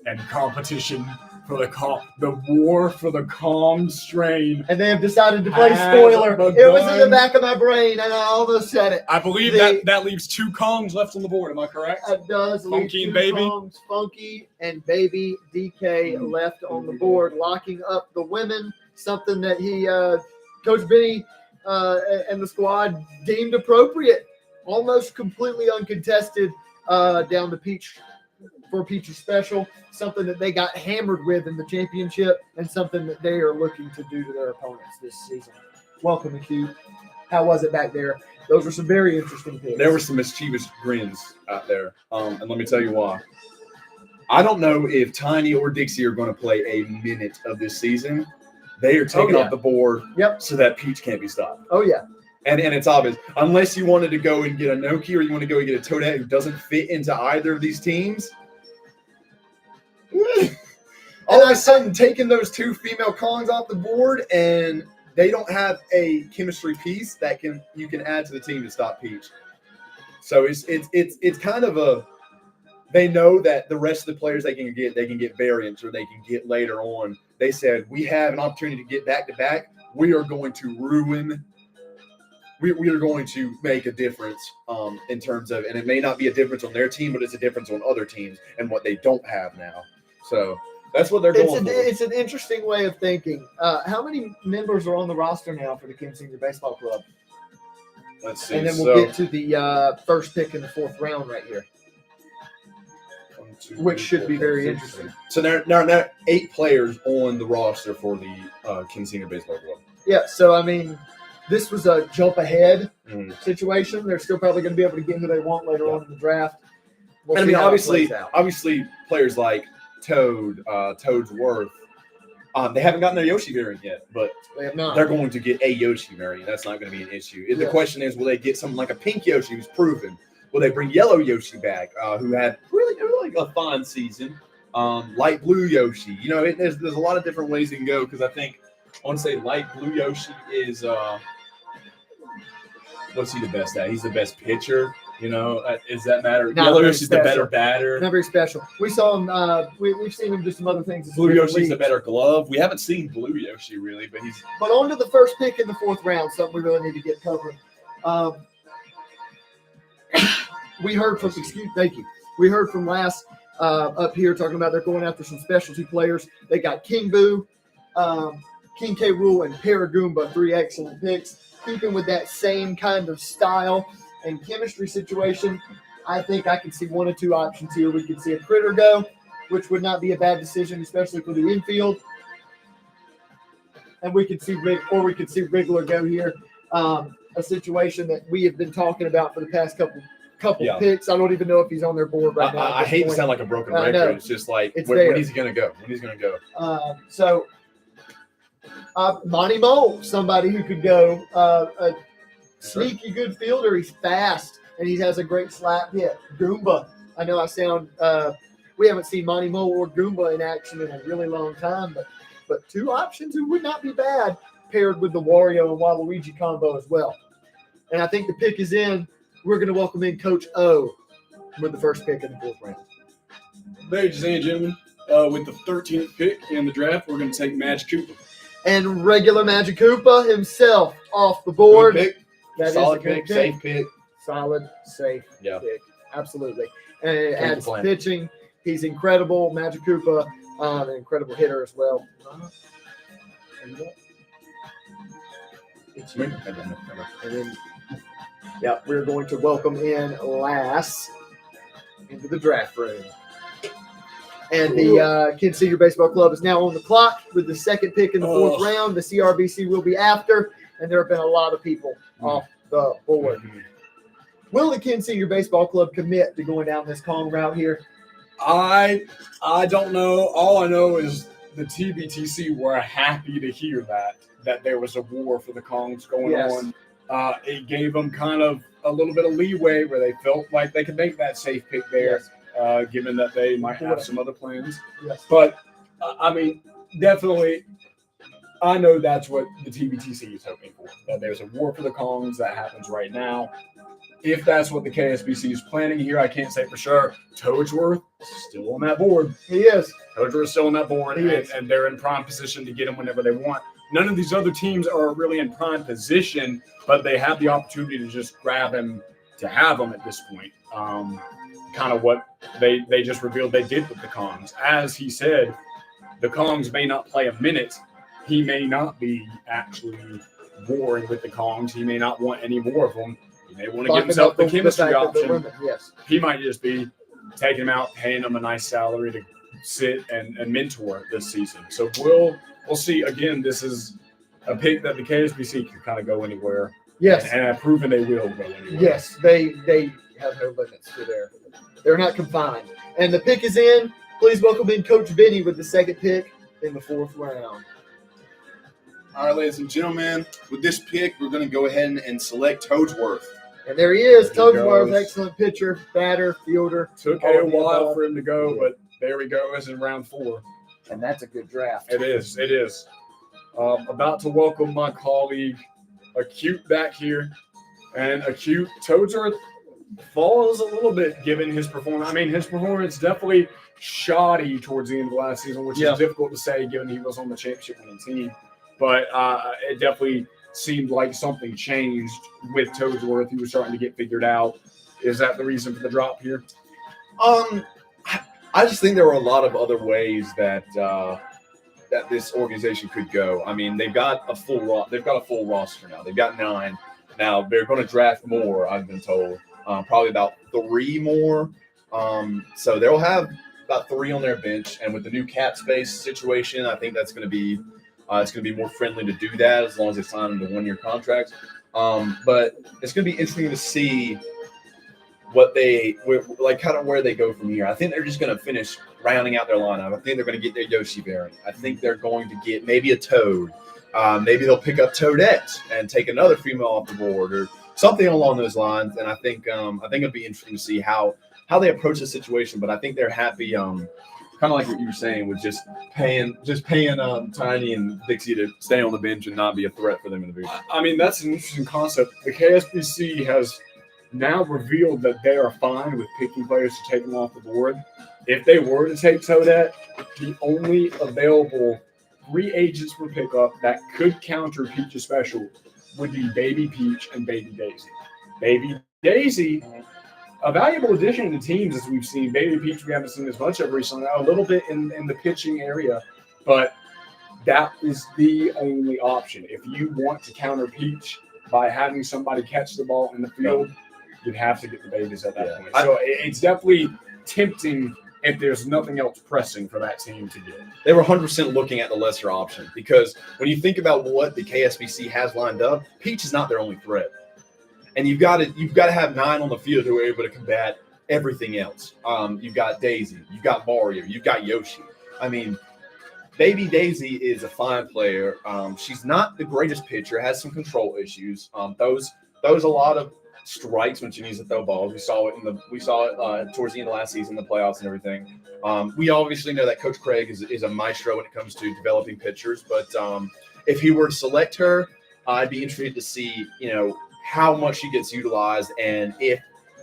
And competition for the war for the Kong strain. And they have decided to play spoiler. It was in the back of my brain, and I almost said it. I believe that leaves 2 Kongs left on the board. Am I correct? It does. Funky and Baby. Kongs, Funky and Baby DK left on the board, locking up the women. Something that Coach Benny and the squad deemed appropriate, almost completely uncontested down to Peach. For Peach's special, something that they got hammered with in the championship, and something that they are looking to do to their opponents this season. Welcome, Q. How was it back there? Those were some very interesting things. There were some mischievous grins out there, and let me tell you why. I don't know if Tiny or Dixie are going to play a minute of this season. They are taken off the board so that Peach can't be stopped. Oh, yeah. And it's obvious. Unless you wanted to go and get a Noki or you want to go and get a Toadette who doesn't fit into either of these teams. All of a sudden, taking those 2 female Kongs off the board, and they don't have a chemistry piece that you can add to the team to stop Peach. So it's kind of a. They know that the rest of the players they can get variants or they can get later on. They said we have an opportunity to get back to back. We are going to ruin. We are going to make a difference in terms of, and it may not be a difference on their team, but it's a difference on other teams and what they don't have now. So that's what they're going for. It's an interesting way of thinking. How many members are on the roster now for the Kim Senior Baseball Club? Let's see. And then we'll get to the first pick in the fourth round right here, which should be very interesting. So there are 8 players on the roster for the Kim Senior Baseball Club. Yeah, so I mean, this was a jump ahead situation. They're still probably going to be able to get who they want later on in the draft. And I mean, obviously, players like Toadsworth, they haven't gotten their Yoshi variant yet, but they have not. They're going to get a Yoshi variant. That's not going to be an issue. The question is, will they get something like a pink Yoshi who's proven? Will they bring yellow Yoshi back, who had really a fine season? Light blue Yoshi. You know, there's a lot of different ways you can go because I want to say light blue Yoshi is what's he the best at? He's the best pitcher. You know, does that matter? Yellow Yoshi's the better batter. Not very special. We saw him. We've seen him do some other things. Blue Yoshi's the better glove. We haven't seen Blue Yoshi really, but he's. But on to the first pick in the fourth round. Something we really need to get covered. We heard from. Thank you. We heard from last up here talking about they're going after some specialty players. They got King Boo, King K. Rool, and Paragoomba. 3 excellent picks. keeping with that same kind of style and chemistry situation, I think I can see one or two options here. We could see a Critter go, which would not be a bad decision, especially for the infield. And we could see Wriggler go here. A situation that we have been talking about for the past couple picks. I don't even know if he's on their board right now. I hate to sound like a broken I record. know. It's just like, It's when there. is he going to go? When he's going to go? So Monty Mole, somebody who could go, a sneaky good fielder. He's fast and he has a great slap hit. Goomba. I know I sound. We haven't seen Monty Mole or Goomba in action in a really long time, but two options who would not be bad paired with the Wario and Waluigi combo as well. And I think the pick is in. We're going to welcome in Coach O with the first pick in the 4th round. Ladies and gentlemen, with the 13th pick in the draft, we're going to take Magic Cooper. And regular Magic Koopa himself off the board. Good pick. That is Solid a good pick, safe pick. Solid, safe Yeah. pick. Absolutely. And it Can't adds complain. pitching. He's incredible. Magic Koopa, an incredible hitter as well. There you go. It's you. And then, we're going to welcome in Lass into the draft room. And the Kids Senior Baseball Club is now on the clock with the second pick in the 4th round. The CRBC will be after, and there have been a lot of people off the board. Will the Kids Senior Baseball Club commit to going down this Kong route here? I don't know. All I know is the TBTC were happy to hear that there was a war for the Kongs going on. It gave them kind of a little bit of leeway where they felt like they could make that safe pick there, given that they might have some other plans. Yes. But, I mean, definitely, I know that's what the TBTC is hoping for, that there's a war for the Kongs that happens right now. If that's what the KSBC is planning here, I can't say for sure. Toadsworth is still on that board. He is. Toadsworth is still on that board, He is. and they're in prime position to get him whenever they want. None of these other teams are really in prime position, but they have the opportunity to just grab him to have him at this point. Kind of what they just revealed they did with the Kongs. As he said, the Kongs may not play a minute. He may not be actually warring with the Kongs. He may not want any more of them. He may want to give himself the chemistry option. Yes. He might just be taking him out, paying him a nice salary to sit and mentor this season. So we'll see. Again, this is a pick that the KSBC can kind of go anywhere. Yes. And have proven they will go anywhere. Yes. They have no limits to they're not confined. And the pick is in. Please welcome in Coach Benny with the second pick in the 4th round. All right, ladies and gentlemen, with this pick, we're going to go ahead and select Toadsworth. And there he is, There he Toadsworth, goes. excellent pitcher, batter, fielder. Took all a of the while above. for him to go, but there he goes in round 4. And that's a good draft. It is. It is. About to welcome my colleague, Acute, back here. And Acute, Toadsworth falls a little bit given his performance. I mean, his performance definitely shoddy towards the end of last season, which is difficult to say given he was on the championship winning team. But it definitely seemed like something changed with Toadsworth. He was starting to get figured out. Is that the reason for the drop here? I just think there were a lot of other ways that that this organization could go. I mean, they've got a full roster now. They've got 9. Now they're going to draft more. I've been told, probably about 3 more. So they'll have about 3 on their bench. And with the new cap space situation, I think that's going to be it's going to be more friendly to do that as long as they sign them to 1-year contracts. But it's going to be interesting to see what kind of where they go from here. I think they're just going to finish rounding out their lineup. I think they're going to get their Yoshi variant. I think they're going to get maybe a Toad. Maybe they'll pick up Toadette and take another female off the board or something along those lines. And I think it'll be interesting to see how they approach the situation. But I think they're happy, kind of like what you were saying, with just paying Tiny and Dixie to stay on the bench and not be a threat for them in the future. I mean, that's an interesting concept. The KSBC has now revealed that they are fine with picking players to take them off the board. If they were to take Toadette, the only available free agents for pickup that could counter Peach's special would be Baby Peach and Baby Daisy. Baby Daisy, a valuable addition to teams as we've seen. Baby Peach we haven't seen as much of recently, a little bit in the pitching area, but that is the only option. If you want to counter Peach, by having somebody catch the ball in the field, you'd have to get the babies at that Yeah. point. So it's definitely tempting if there's nothing else pressing for that team to get. They were 100% looking at the lesser option because when you think about what the KSBC has lined up, Peach is not their only threat, and you've got to have 9 on the field who are able to combat everything else. You've got Daisy, you've got Mario, you've got Yoshi. I mean, Baby Daisy is a fine player. She's not the greatest pitcher, has some control issues. Throws a lot of strikes when she needs to throw balls. We saw it towards the end of last season, the playoffs and everything. We obviously know that Coach Craig is a maestro when it comes to developing pitchers. But if he were to select her, I'd be interested to see how much she gets utilized and if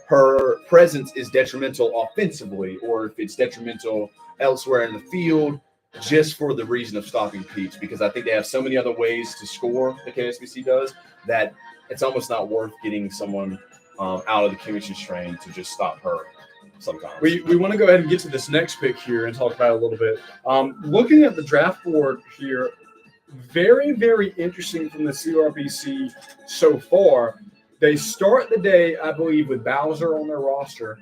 her presence is detrimental offensively or if it's detrimental elsewhere in the field just for the reason of stopping Peach, because I think they have so many other ways to score, the KSBC does, that it's almost not worth getting someone out of the chemistry strain to just stop her sometimes. We want to go ahead and get to this next pick here and talk about it a little bit. Looking at the draft board here, very, very interesting from the CRBC so far. They start the day, I believe, with Bowser on their roster.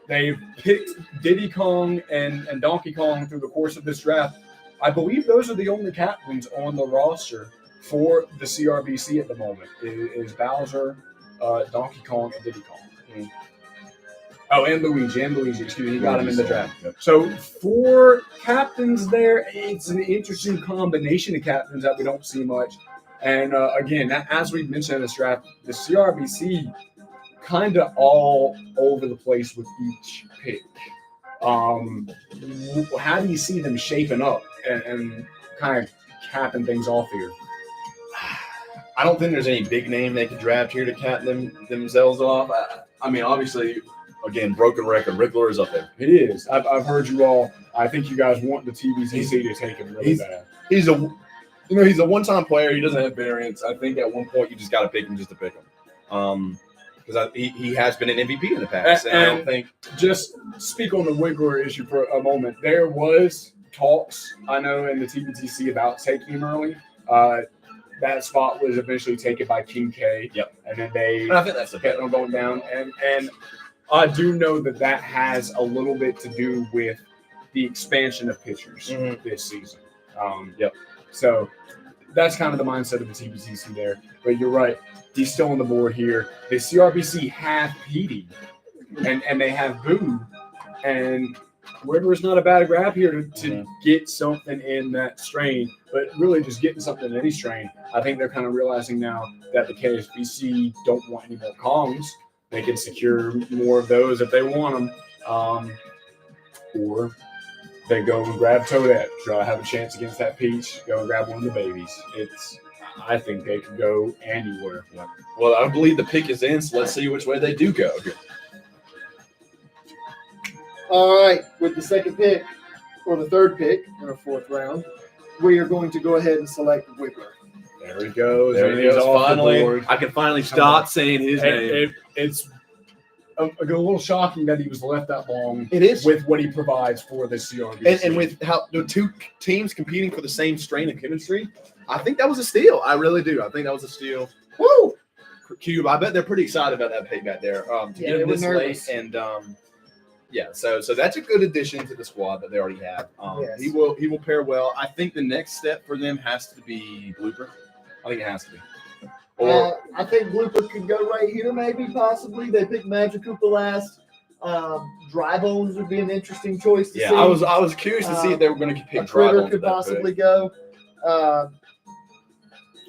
They've picked Diddy Kong and Donkey Kong through the course of this draft. I believe those are the only captains on the roster for the CRBC at the moment. Is Bowser, Donkey Kong, and Diddy Kong. Oh, and Luigi. Excuse me, he got him in the draft. So 4 captains there. It's an interesting combination of captains that we don't see much. And again, as we mentioned in this draft, the CRBC kind of all over the place with each pick. How do you see them shaping up and kind of capping things off here? I don't think there's any big name they could draft here to cap themselves off. I mean, obviously, again, broken record. Rickler is up there. It is. I've heard you all. I think you guys want the TBTC to take him really bad. He's a one-time player. He doesn't have variance. I think at one point you just got to pick him just to pick him. Because he has been an MVP in the past. And I don't think. Just speak on the Wiggler issue for a moment. There was talks, I know, in the TBTC about taking him early. That spot was eventually taken by King K. Yep. And then they I think that's the kept on going down. And I do know that has a little bit to do with the expansion of pitchers this season. Yep. So that's kind of the mindset of the TBTC there. But you're right. He's still on the board here. The CRBC have Petey, and they have Boo. And Wiggler's not a bad grab here to get something in that strain, but really just getting something in any strain. I think they're kind of realizing now that the KSBC don't want any more Kongs. They can secure more of those if they want them. Or they go and grab Toadette, try to have a chance against that Peach, go and grab one of the babies. I think they could go anywhere. Yeah. Well, I believe the pick is in, so let's see which way they do go here. All right, with the second pick, or the third pick in our 4th round, we are going to go ahead and select Wiggler. There he goes. There he He's goes. off the Finally, board. I can finally stop saying his name. It's a little shocking that he was left that long. It is. With what he provides for the CRBC. And with how the 2 teams competing for the same strain of chemistry, I think that was a steal. I really do. I think that was a steal. Woo! Cube, I bet they're pretty excited about that pick back there. To get him this late. And so that's a good addition to the squad that they already have. Yes. He will pair well. I think the next step for them has to be Blooper. I think it has to be. Or I think Blooper could go right here, maybe, possibly. They picked Magikarp last. Dry Bones would be an interesting choice to see. I was curious to see if they were going to pick a Critter Dry Bones could with that possibly pick. go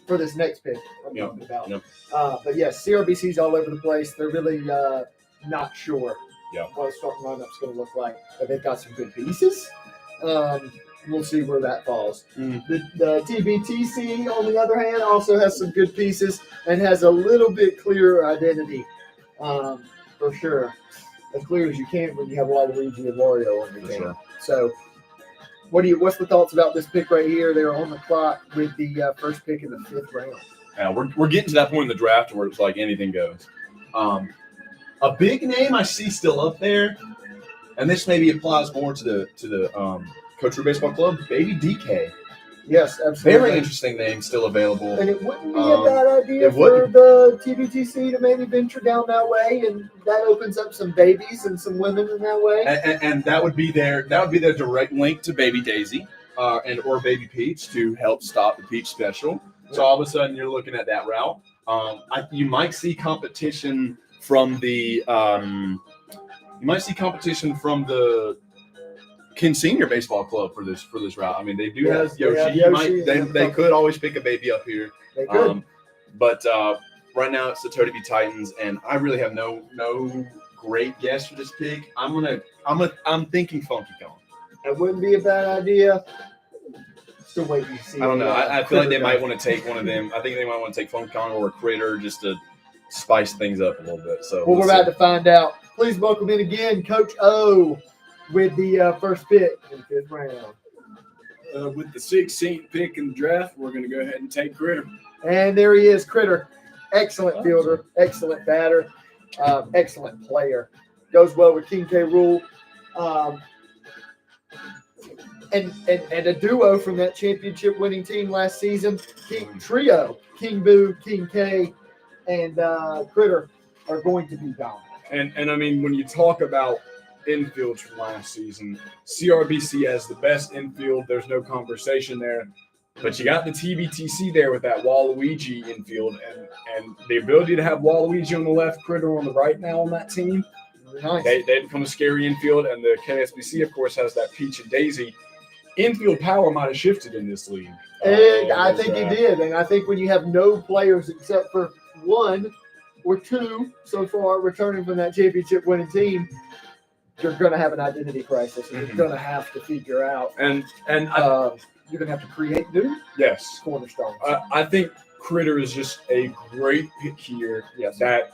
for this next pick I'm talking about. Yep. But yes, CRBC's all over the place. They're really not sure Yeah. what a starting lineup's going to look like. But they've got some good pieces. We'll see where that falls. The TBTC, on the other hand, also has some good pieces and has a little bit clearer identity, for sure. As clear as you can when you have Waluigi and Mario on your team. Sure. So, what's the thoughts about this pick right here? They're on the clock with the first pick in the 5th round. Yeah, we're getting to that point in the draft where it's like anything goes. A big name I see still up there, and this maybe applies more to the Coach Rue Baseball Club, Baby DK. Yes, absolutely. Very interesting name still available. And it wouldn't be a bad idea it for wouldn't. the TBTC to maybe venture down that way, and that opens up some babies and some women in that way. And that would be their direct link to Baby Daisy or Baby Peach to help stop the Peach Special. So all of a sudden you're looking at that route. You might see competition from the Ken Senior Baseball Club for this route. I mean, they do have Yoshi. They could always pick a baby up here. They could. But right now it's the Toady Titans, and I really have no great guess for this pick. I'm thinking Funky Kong. It wouldn't be a bad idea. Still waiting to see. I don't know. I feel like they might want to take one of them. I think they might want to take Funky Kong or a Critter just to spice things up a little bit. So we're about to find out. Please welcome in again, Coach O, with the first pick in the 5th round. With the 16th pick in the draft, we're going to go ahead and take Critter. And there he is, Critter. Excellent fielder, excellent batter, excellent player. Goes well with King K. Rule. And a duo from that championship winning team last season, King Trio, King Boo, King K, and Critter are going to be dominant. And I mean, when you talk about infield from last season, CRBC has the best infield. There's no conversation there. But you got the TBTC there with that Waluigi infield, and the ability to have Waluigi on the left, Critter on the right now on that team. Nice. They become a scary infield, and the KSBC, of course, has that Peach and Daisy. Infield power might have shifted in this league. And I think it did. And I think when you have no players except for one or two so far returning from that championship winning team, you're going to have an identity crisis. And You're going to have to figure out. And you're going to have to create new cornerstones. I think Critter is just a great pick here that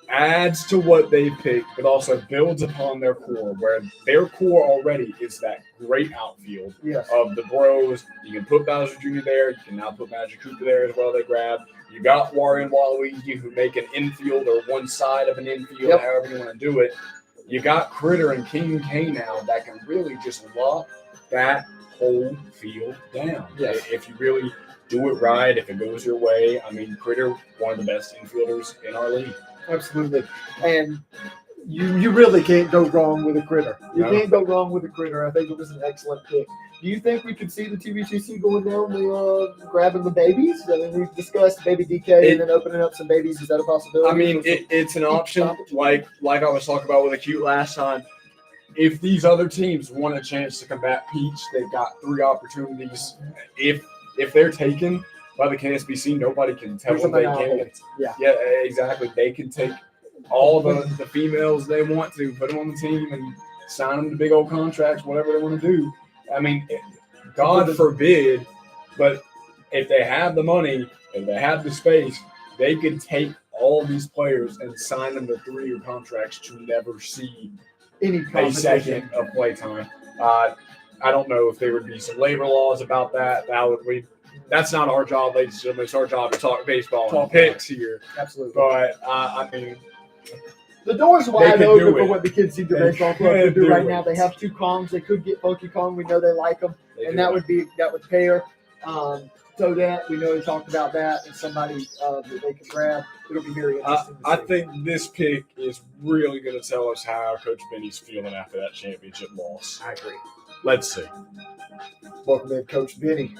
adds to what they picked, but also builds upon their core, where their core already is that great outfield of the Bros. You can put Bowser Jr. there. You can now put Magic Cooper there as well. They grab. You got Wario and Waluigi who make an infield or one side of an infield, however you want to do it. You got Critter and King K now that can really just lock that whole field down. Yes. If you really do it right, if it goes your way, I mean, Critter, one of the best infielders in our league. Absolutely. And you really can't go wrong with a Critter. You can't go wrong with a Critter. I think it was an excellent pick. Do you think we could see the TBTC going down grabbing the babies? I mean, we've discussed baby DK and then opening up some babies. Is that a possibility? I mean, it's an option. Like I was talking about with Acute last time. If these other teams want a chance to combat Peach, they've got 3 opportunities. If they're taken by the KSBC, nobody can tell them they can't. Yeah, exactly. They can take all the females they want to, put them on the team, and sign them to big old contracts, whatever they want to do. I mean, God forbid, but if they have the money, if they have the space, they could take all these players and sign them to 3-year contracts to never see a second of playtime. I don't know if there would be some labor laws about that. That's not our job, ladies and gentlemen. It's our job to talk baseball and picks here. Absolutely. But, I mean, the door's wide open for what the Kids Senior Baseball Club could do right now. They have 2 Kongs. They could get Funky Kong. We know they like them. And that would pair. Toadette, we know we talked about that, and somebody that they could grab. It'll be very interesting. I think this pick is really going to tell us how Coach Benny's feeling after that championship loss. I agree. Let's see. Welcome in, Coach Benny.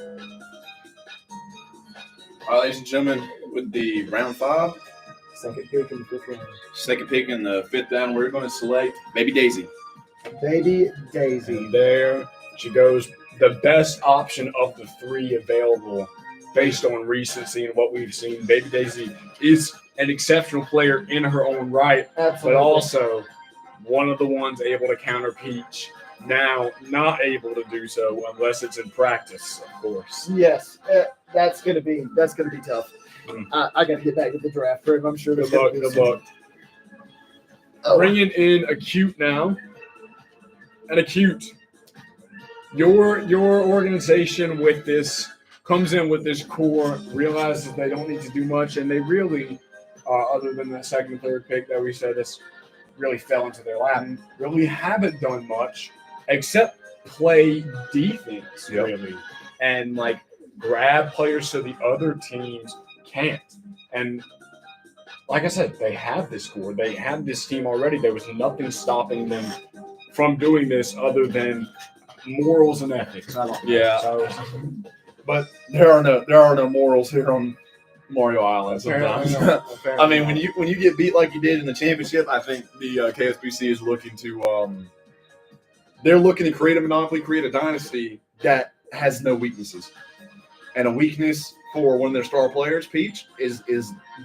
All right, ladies and gentlemen, with the round 5. Second pick in the 5th round. Second pick in the 5th round, we're going to select Baby Daisy. Baby Daisy. And there she goes. The best option of the 3 available based on recency and what we've seen. Baby Daisy is an exceptional player in her own right, Absolutely. but also one of the ones able to counter Peach. Now, not able to do so unless it's in practice, of course. Yes, that's gonna be tough. I got to get back to the draft for him. I'm sure. Good luck. Bringing in Acute now, and Acute. Your organization with this comes in with this core, realizes they don't need to do much, and they really, other than that second and third pick that we said this really fell into their lap, really haven't done much except play defense, really. And grab players so the other teams can't. And like I said, they have this core. They have this team already. There was nothing stopping them from doing this other than morals and ethics. Yeah. So, But there are no morals here on Mario Island sometimes. I mean, when you get beat like you did in the championship, I think the KSBC is looking to they're looking to create a monopoly, create a dynasty that has no weaknesses. And a weakness for one of their star players, Peach, is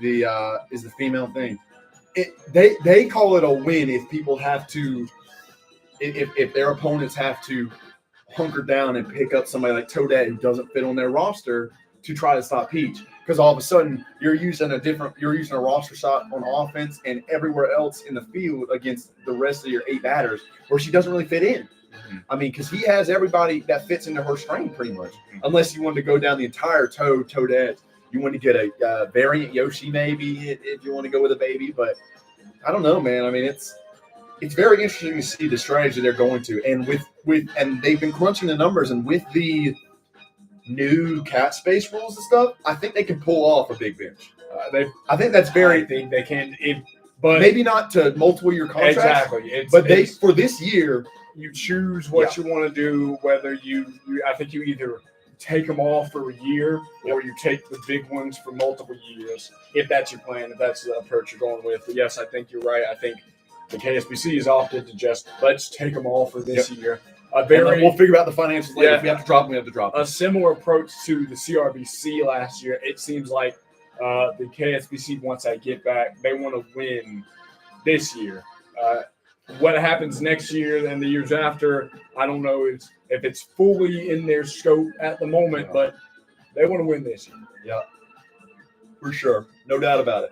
the female thing. They call it a win if people have to, if their opponents have to hunker down and pick up somebody like Toadette who doesn't fit on their roster to try to stop Peach. Because all of a sudden you're using a roster shot on offense and everywhere else in the field against the rest of your 8 batters where she doesn't really fit in. Mm-hmm. I mean, because he has everybody that fits into her strain pretty much. Mm-hmm. Unless you want to go down the entire Toadette, you want to get a variant Yoshi maybe if you want to go with a baby. But I don't know, man. I mean, it's very interesting to see the strategy they're going to, and and they've been crunching the numbers, and with the new cat space rules and stuff, I think they can pull off a big bench. I think that's very. I think they can, but maybe not to multiple year contracts. Exactly. But for this year, you choose what you want to do. Whether you, I think you either take them all for a year or you take the big ones for multiple years. If that's your plan, if that's the approach you're going with. But yes, I think you're right. I think the KSBC is opted to just let's take them all for this year. We'll figure out the financials later. If we have to drop them, we have to drop them. A similar approach to the CRBC last year. It seems like the KSBC, once I get back, they want to win this year. What happens next year and the years after, I don't know if it's fully in their scope at the moment, but they want to win this year. Yeah, for sure. No doubt about it.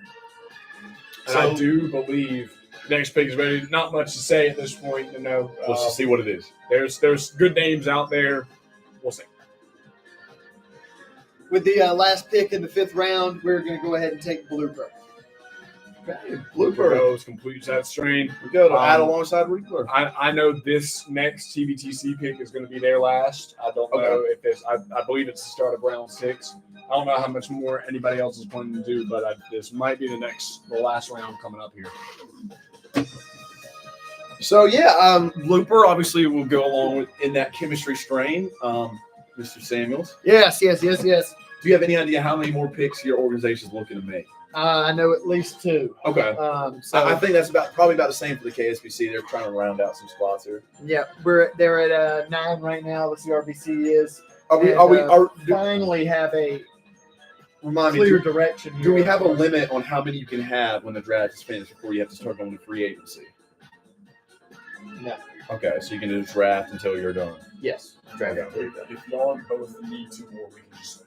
So, I do believe next pick is ready. Not much to say at this point. Let's just see what it is. There's good names out there. We'll see. With the last pick in the 5th round, we're going to go ahead and take Blooper. Okay, Blooper goes, completes that strain. We go to add alongside Reaper. I know this next TBTC pick is going to be their last. I don't know if it's. I believe it's the start of round 6. I don't know how much more anybody else is planning to do, but this might be the last round coming up here. So Blooper obviously will go along with in that chemistry strain. Mr. Samuels. Yes. Do you have any idea how many more picks your organization is looking to make? I know at least 2. Okay. So I think that's probably about the same for the KSBC. They're trying to round out some spots here. Yeah, they're at 9 right now. The CRBC is. Finally have a clear direction here. Do we have a limit on how many you can have when the draft is finished before you have to start going to free agency? No. Okay, so you can just draft until you're done. Yes. Draft. If y'all both need 2 more, we can just.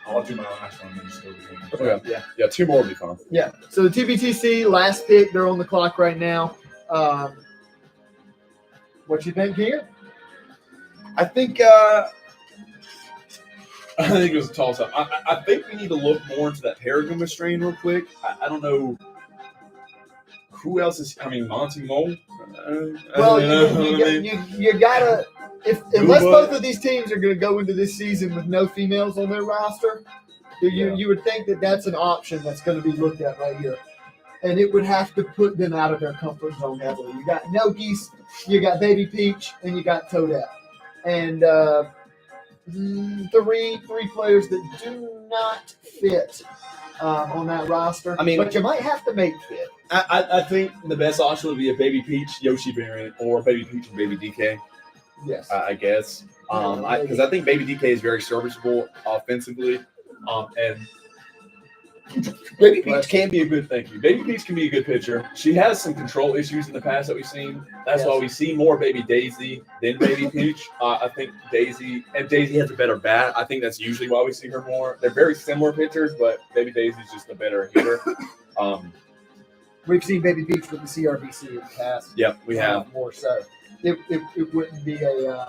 I'll do my last one and just go to him. Okay. Yeah, 2 more would be fine. Yeah. So the TBTC last pick, they're on the clock right now. What you think here? I think it was a toss-up. I think we need to look more into that Paraguma strain real quick. I don't know who else is. I mean, Monty Mole. You gotta. Unless both of these teams are going to go into this season with no females on their roster, you would think that that's an option that's going to be looked at right here. And it would have to put them out of their comfort zone heavily. You got Nokis, you got Baby Peach, and you got Toadette. And three players that do not fit on that roster. I mean, but you might have to make fit. I think the best option would be a Baby Peach Yoshi variant or Baby Peach and Baby DK. Yes, I guess because I think Baby DK is very serviceable offensively, and Baby Peach can be a good. Thank you. Baby Peach can be a good pitcher. She has some control issues in the past that we've seen. That's why we see more Baby Daisy than Baby Peach. I think Daisy has a better bat. I think that's usually why we see her more. They're very similar pitchers, but Baby Daisy's just a better hitter. We've seen Baby Peach with the CRBC in the past. Yep, we have more so. It wouldn't be a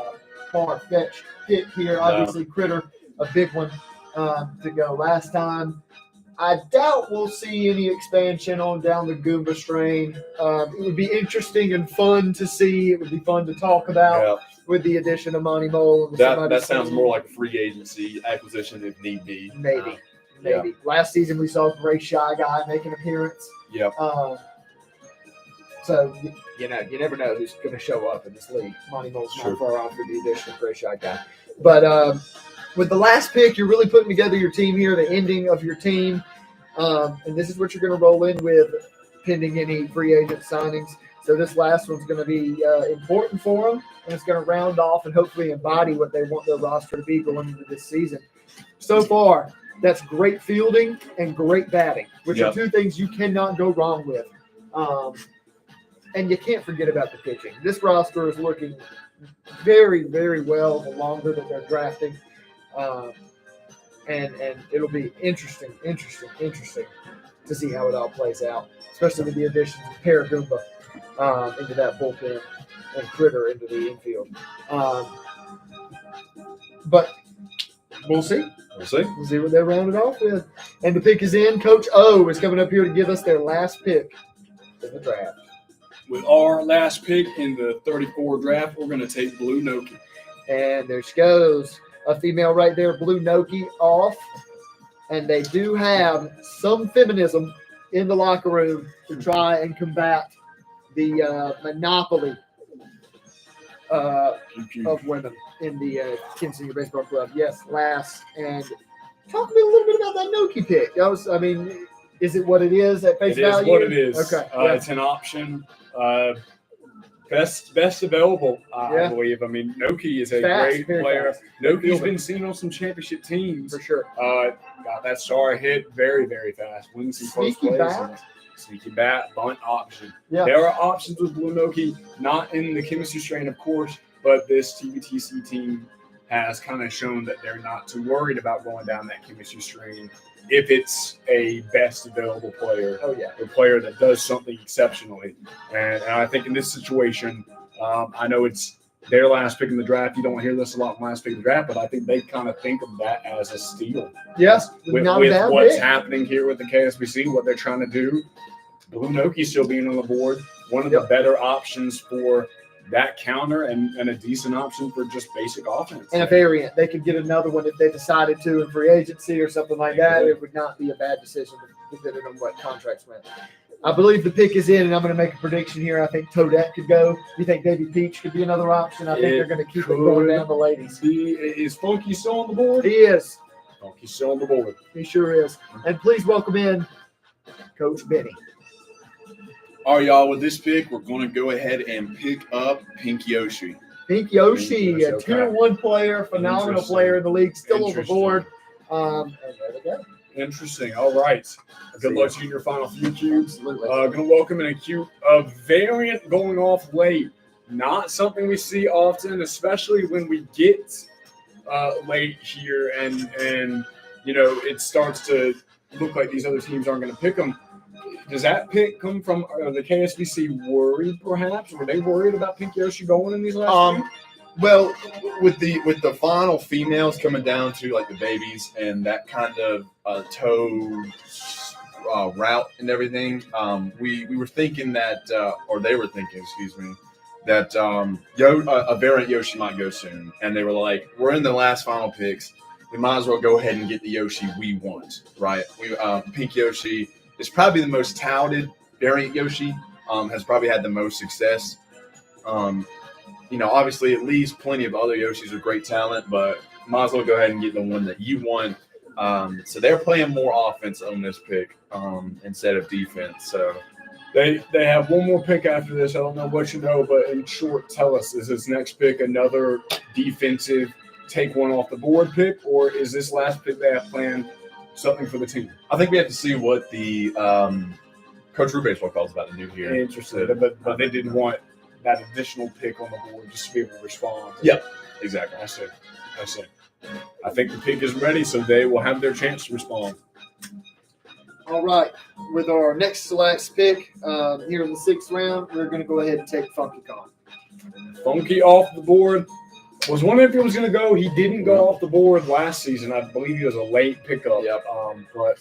far-fetched pick here. Obviously, Critter, a big one to go last time. I doubt we'll see any expansion on down the Goomba strain. It would be interesting and fun to see. It would be fun to talk about. with the addition of Monty Mole. And That sounds more like a free agency acquisition if need be. Maybe. Yeah. Last season we saw a great shy guy make an appearance. Yep. So you never know who's going to show up in this league. Monty Mole's Sure. not far off with the addition of great shy guy. But with the last pick, you're really putting together your team here, the ending of your team, and this is what you're going to roll in with, pending any free agent signings. So this last one's going to be important for them, and it's going to round off and hopefully embody what they want their roster to be going into this season. So far, that's great fielding and great batting, which are two things you cannot go wrong with. And you can't forget about the pitching. This roster is looking very, very well the longer that they're drafting. And it'll be interesting to see how it all plays out, especially with the addition of Paragumba into that bullpen and Critter into the infield. But we'll see. We'll see. We'll see what they round it off with. And the pick is in. Coach O is coming up here to give us their last pick in the draft. With our last pick in the 34 draft, we're going to take Blue Noki. And there she goes. A female right there, Blue Noki off. And they do have some feminism in the locker room to try and combat the monopoly of women in the Kansas City Baseball Club. Yes, last. And talk to me a little bit about that Noki pick. Is it what it is at face value? It is what it is. Okay. It's an option. Best available, I believe. I mean, Noki is a great player. Noki's been seen on some championship teams. For sure. Got that star hit very, very fast. Wins some close plays. Sneaky bat, bunt option. Yeah. There are options with Blue Noki, not in the chemistry strain, of course, but this TBTC team has kind of shown that they're not too worried about going down that chemistry strain if it's a best available player. Oh, yeah. A player that does something exceptionally. And I think in this situation, I know it's their last pick in the draft. You don't hear this a lot from last pick in the draft, but I think they kind of think of that as a steal. Yes. With what's happening here with the KSBC, what they're trying to do. Blue Noki still being on the board, one of the better options for that counter and a decent option for just basic offense. And a variant. They could get another one if they decided to in free agency or something like that. It would not be a bad decision depending on what contracts went. I believe the pick is in, and I'm going to make a prediction here. I think Toadette could go. You think Baby Peach could be another option? I think they're going to keep it going down the ladies. Is Funky still on the board? He is. Funky's still on the board. He sure is. And please welcome in Coach Benny. All right, y'all, with this pick, we're going to go ahead and pick up Pink Yoshi. Pink Yoshi, a Tier 1 player, phenomenal player in the league, still on the board. And there they go. Interesting. All right. Good luck to you in your final few cubes. Absolutely. Going to welcome in a cube, a variant going off late. Not something we see often, especially when we get late here and it starts to look like these other teams aren't going to pick them. Does that pick come from the KSBC worried, perhaps? Were they worried about Pink Yoshi going in these last few? Well, with the final females coming down to like the babies and that kind of toe route and everything, we were thinking that, or they were thinking, excuse me, that a variant Yoshi might go soon. And they were like, we're in the last final picks. We might as well go ahead and get the Yoshi we want, right? Pink Yoshi is probably the most touted variant Yoshi, has probably had the most success. Obviously it leaves plenty of other Yoshis with great talent, but might as well go ahead and get the one that you want. So they're playing more offense on this pick instead of defense. So they have one more pick after this. I don't know what you know, but in short, tell us, is this next pick another defensive take one off the board pick, or is this last pick they have planned something for the team? I think we have to see what the Coach Rue Baseball calls about the new year. Interesting, but they didn't want that additional pick on the board just to be able to respond. Yep, exactly. I see. I think the pick is ready, so they will have their chance to respond. All right. With our next to last pick here in the 6th round, we're going to go ahead and take Funky Kong. Funky off the board. Was wondering if he was going to go. He didn't go off the board last season. I believe he was a late pickup. Yep. But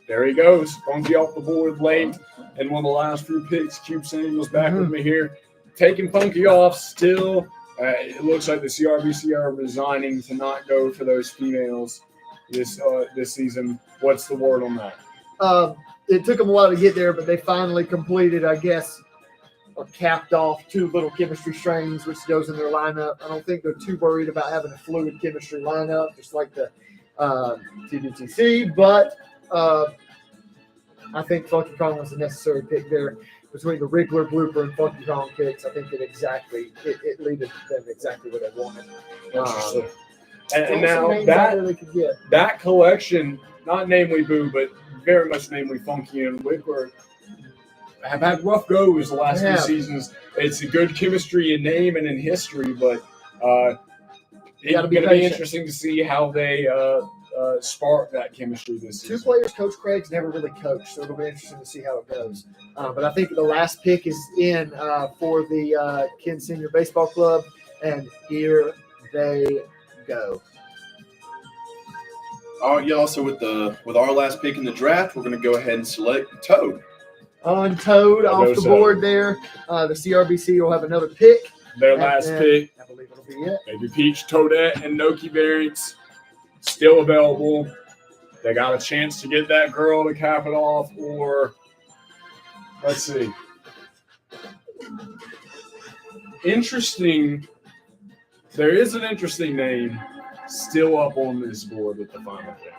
there he goes. Funky off the board late. And one of the last few picks, Cube Samuel's back with me here. Taking Funky off, still It looks like the CRBC are resigning to not go for those females this season. What's the word on that? It took them a while to get there, but they finally completed, I guess, or capped off 2 little chemistry strains, which goes in their lineup. I don't think they're too worried about having a fluid chemistry lineup, just like the TBTC, but I think Funky Kong was a necessary pick there. Between the Wriggler, Blooper, and Funky Kong picks, I think it leaded them exactly what they wanted. Interesting. And Some now names out there they could get. that collection, not namely Boo, but very much namely Funky and Wriggler, have had rough goes the last few seasons. It's a good chemistry in name and in history, but it's going to be interesting to see how they spark that chemistry this season. 2 players Coach Craig's never really coached, so it'll be interesting to see how it goes. But I think the last pick is in for the Ken Senior Baseball Club, and here they go. Oh yeah. Also with our last pick in the draft, we're going to go ahead and select Toad. On Toad off the board there. The CRBC will have another pick. Their last pick. I believe it'll be it. Maybe Peach, Toadette, and Noki variants still available. They got a chance to get that girl to cap it off, or let's see. Interesting. There is an interesting name still up on this board with the final pick.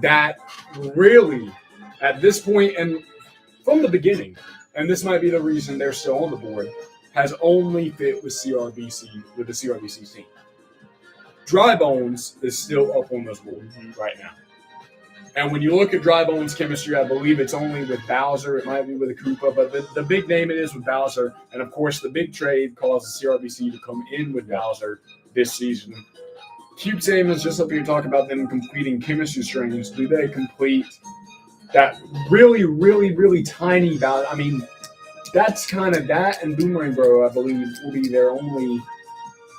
That really, at this point, and from the beginning, and this might be the reason they're still on the board, has only fit with the CRBC team. Dry Bones is still up on this board right now. And when you look at Dry Bones chemistry, I believe it's only with Bowser. It might be with a Koopa, but the big name it is with Bowser. And, of course, the big trade caused the CRBC to come in with Bowser this season. Cube's aim is just up here talking about them completing chemistry strains. Do they complete that really, really, really tiny Bowser? I mean, that's kind of that, and Boomerang Bro, I believe, will be their only –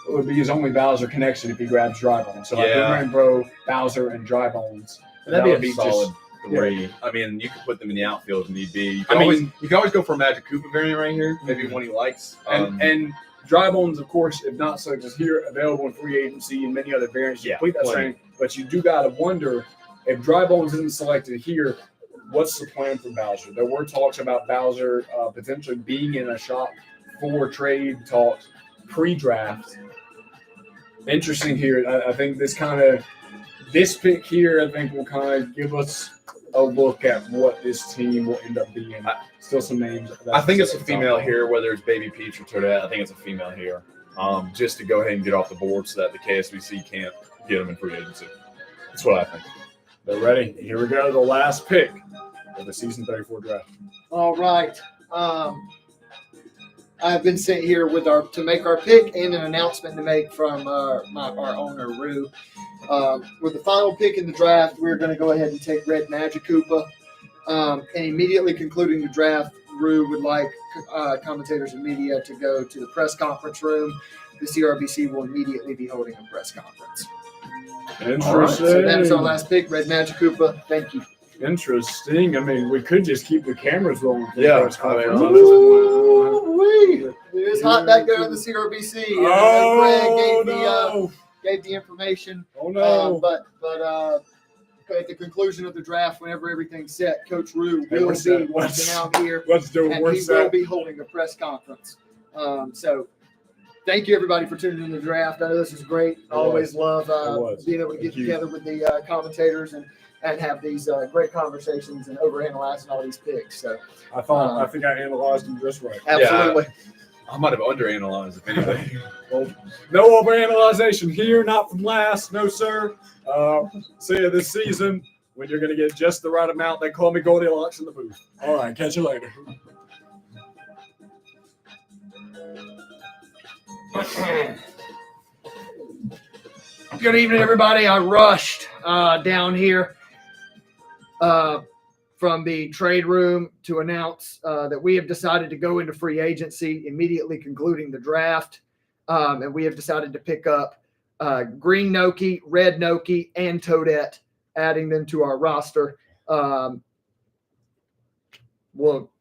would be his only Bowser connection if he grabs Dry Bones. So like Boomerang Bro, Bowser, and Dry Bones. And that'd be a solid 3. I mean, you could put them in the outfield if need be. You can always go for a Magic Koopa variant right here, maybe one he likes. And Dry Bones, of course, if not selected here, available in free agency and many other variants. You complete that strain, but you do got to wonder if Dry Bones isn't selected here, what's the plan for Bowser? There were talks about Bowser potentially being in a shop for trade talks pre-draft. Interesting here. I think this pick here, I think, will kind of give us a look at what this team will end up being. Still some names. I think it's a female here, whether it's Baby Peach or Toadette. I think it's a female here, just to go ahead and get off the board so that the KSBC can't get them in free agency. That's what I think. They're ready. Here we go. The last pick of the season 34 draft. All right. I've been sent here to make our pick and an announcement to make from our owner, Rue. With the final pick in the draft, we're going to go ahead and take Red Magic Koopa. And immediately concluding the draft, Rue would like commentators and media to go to the press conference room. The CRBC will immediately be holding a press conference. Interesting. All right, so that is our last pick, Red Magic Koopa. Thank you. Interesting. I mean, we could just keep the cameras rolling. It's hot back there in the CRBC. Craig gave the information. Oh no! But at the conclusion of the draft, whenever everything's set, Coach Rue will be watching out here. Let's do it. And he will be holding a press conference. So thank you, everybody, for tuning in to the draft. I know this is great. I always love being able to get together with the commentators and have these great conversations and overanalyzing all these picks. So I think I analyzed them just right. Absolutely. Yeah, I might have underanalyzed, if anything. Well, no overanalyzation here, not from last, no sir. See you this season when you're going to get just the right amount. They call me Goldilocks in the booth. All right, catch you later. Good evening, everybody. I rushed down here from the trade room to announce that we have decided to go into free agency immediately concluding the draft. And we have decided to pick up Green Noki, Red Noki, and Toadette, adding them to our roster. We'll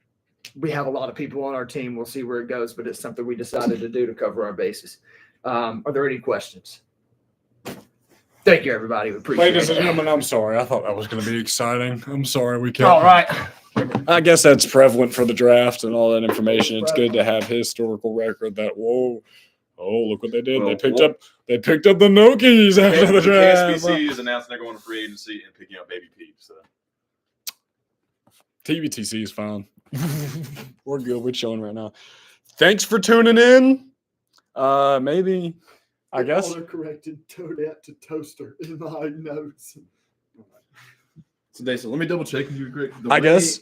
we have a lot of people on our team. We'll see where it goes, but it's something we decided to do to cover our bases. Are there any questions? Thank you, everybody. We appreciate Ladies and it. gentlemen, I'm sorry. I thought that was going to be exciting. I'm sorry we can't. All right. I guess that's prevalent for the draft and all that information. It's good to have historical record that look what they did. Well, They picked up the Nokies after the draft. KSBC is announcing they're going to free agency and picking up Baby Pete. So TBTC is fine. We're good. We're chilling right now. Thanks for tuning in. Maybe, I guess. Autocorrected Toadette to Toaster in my notes. let me double check you, Greg. I guess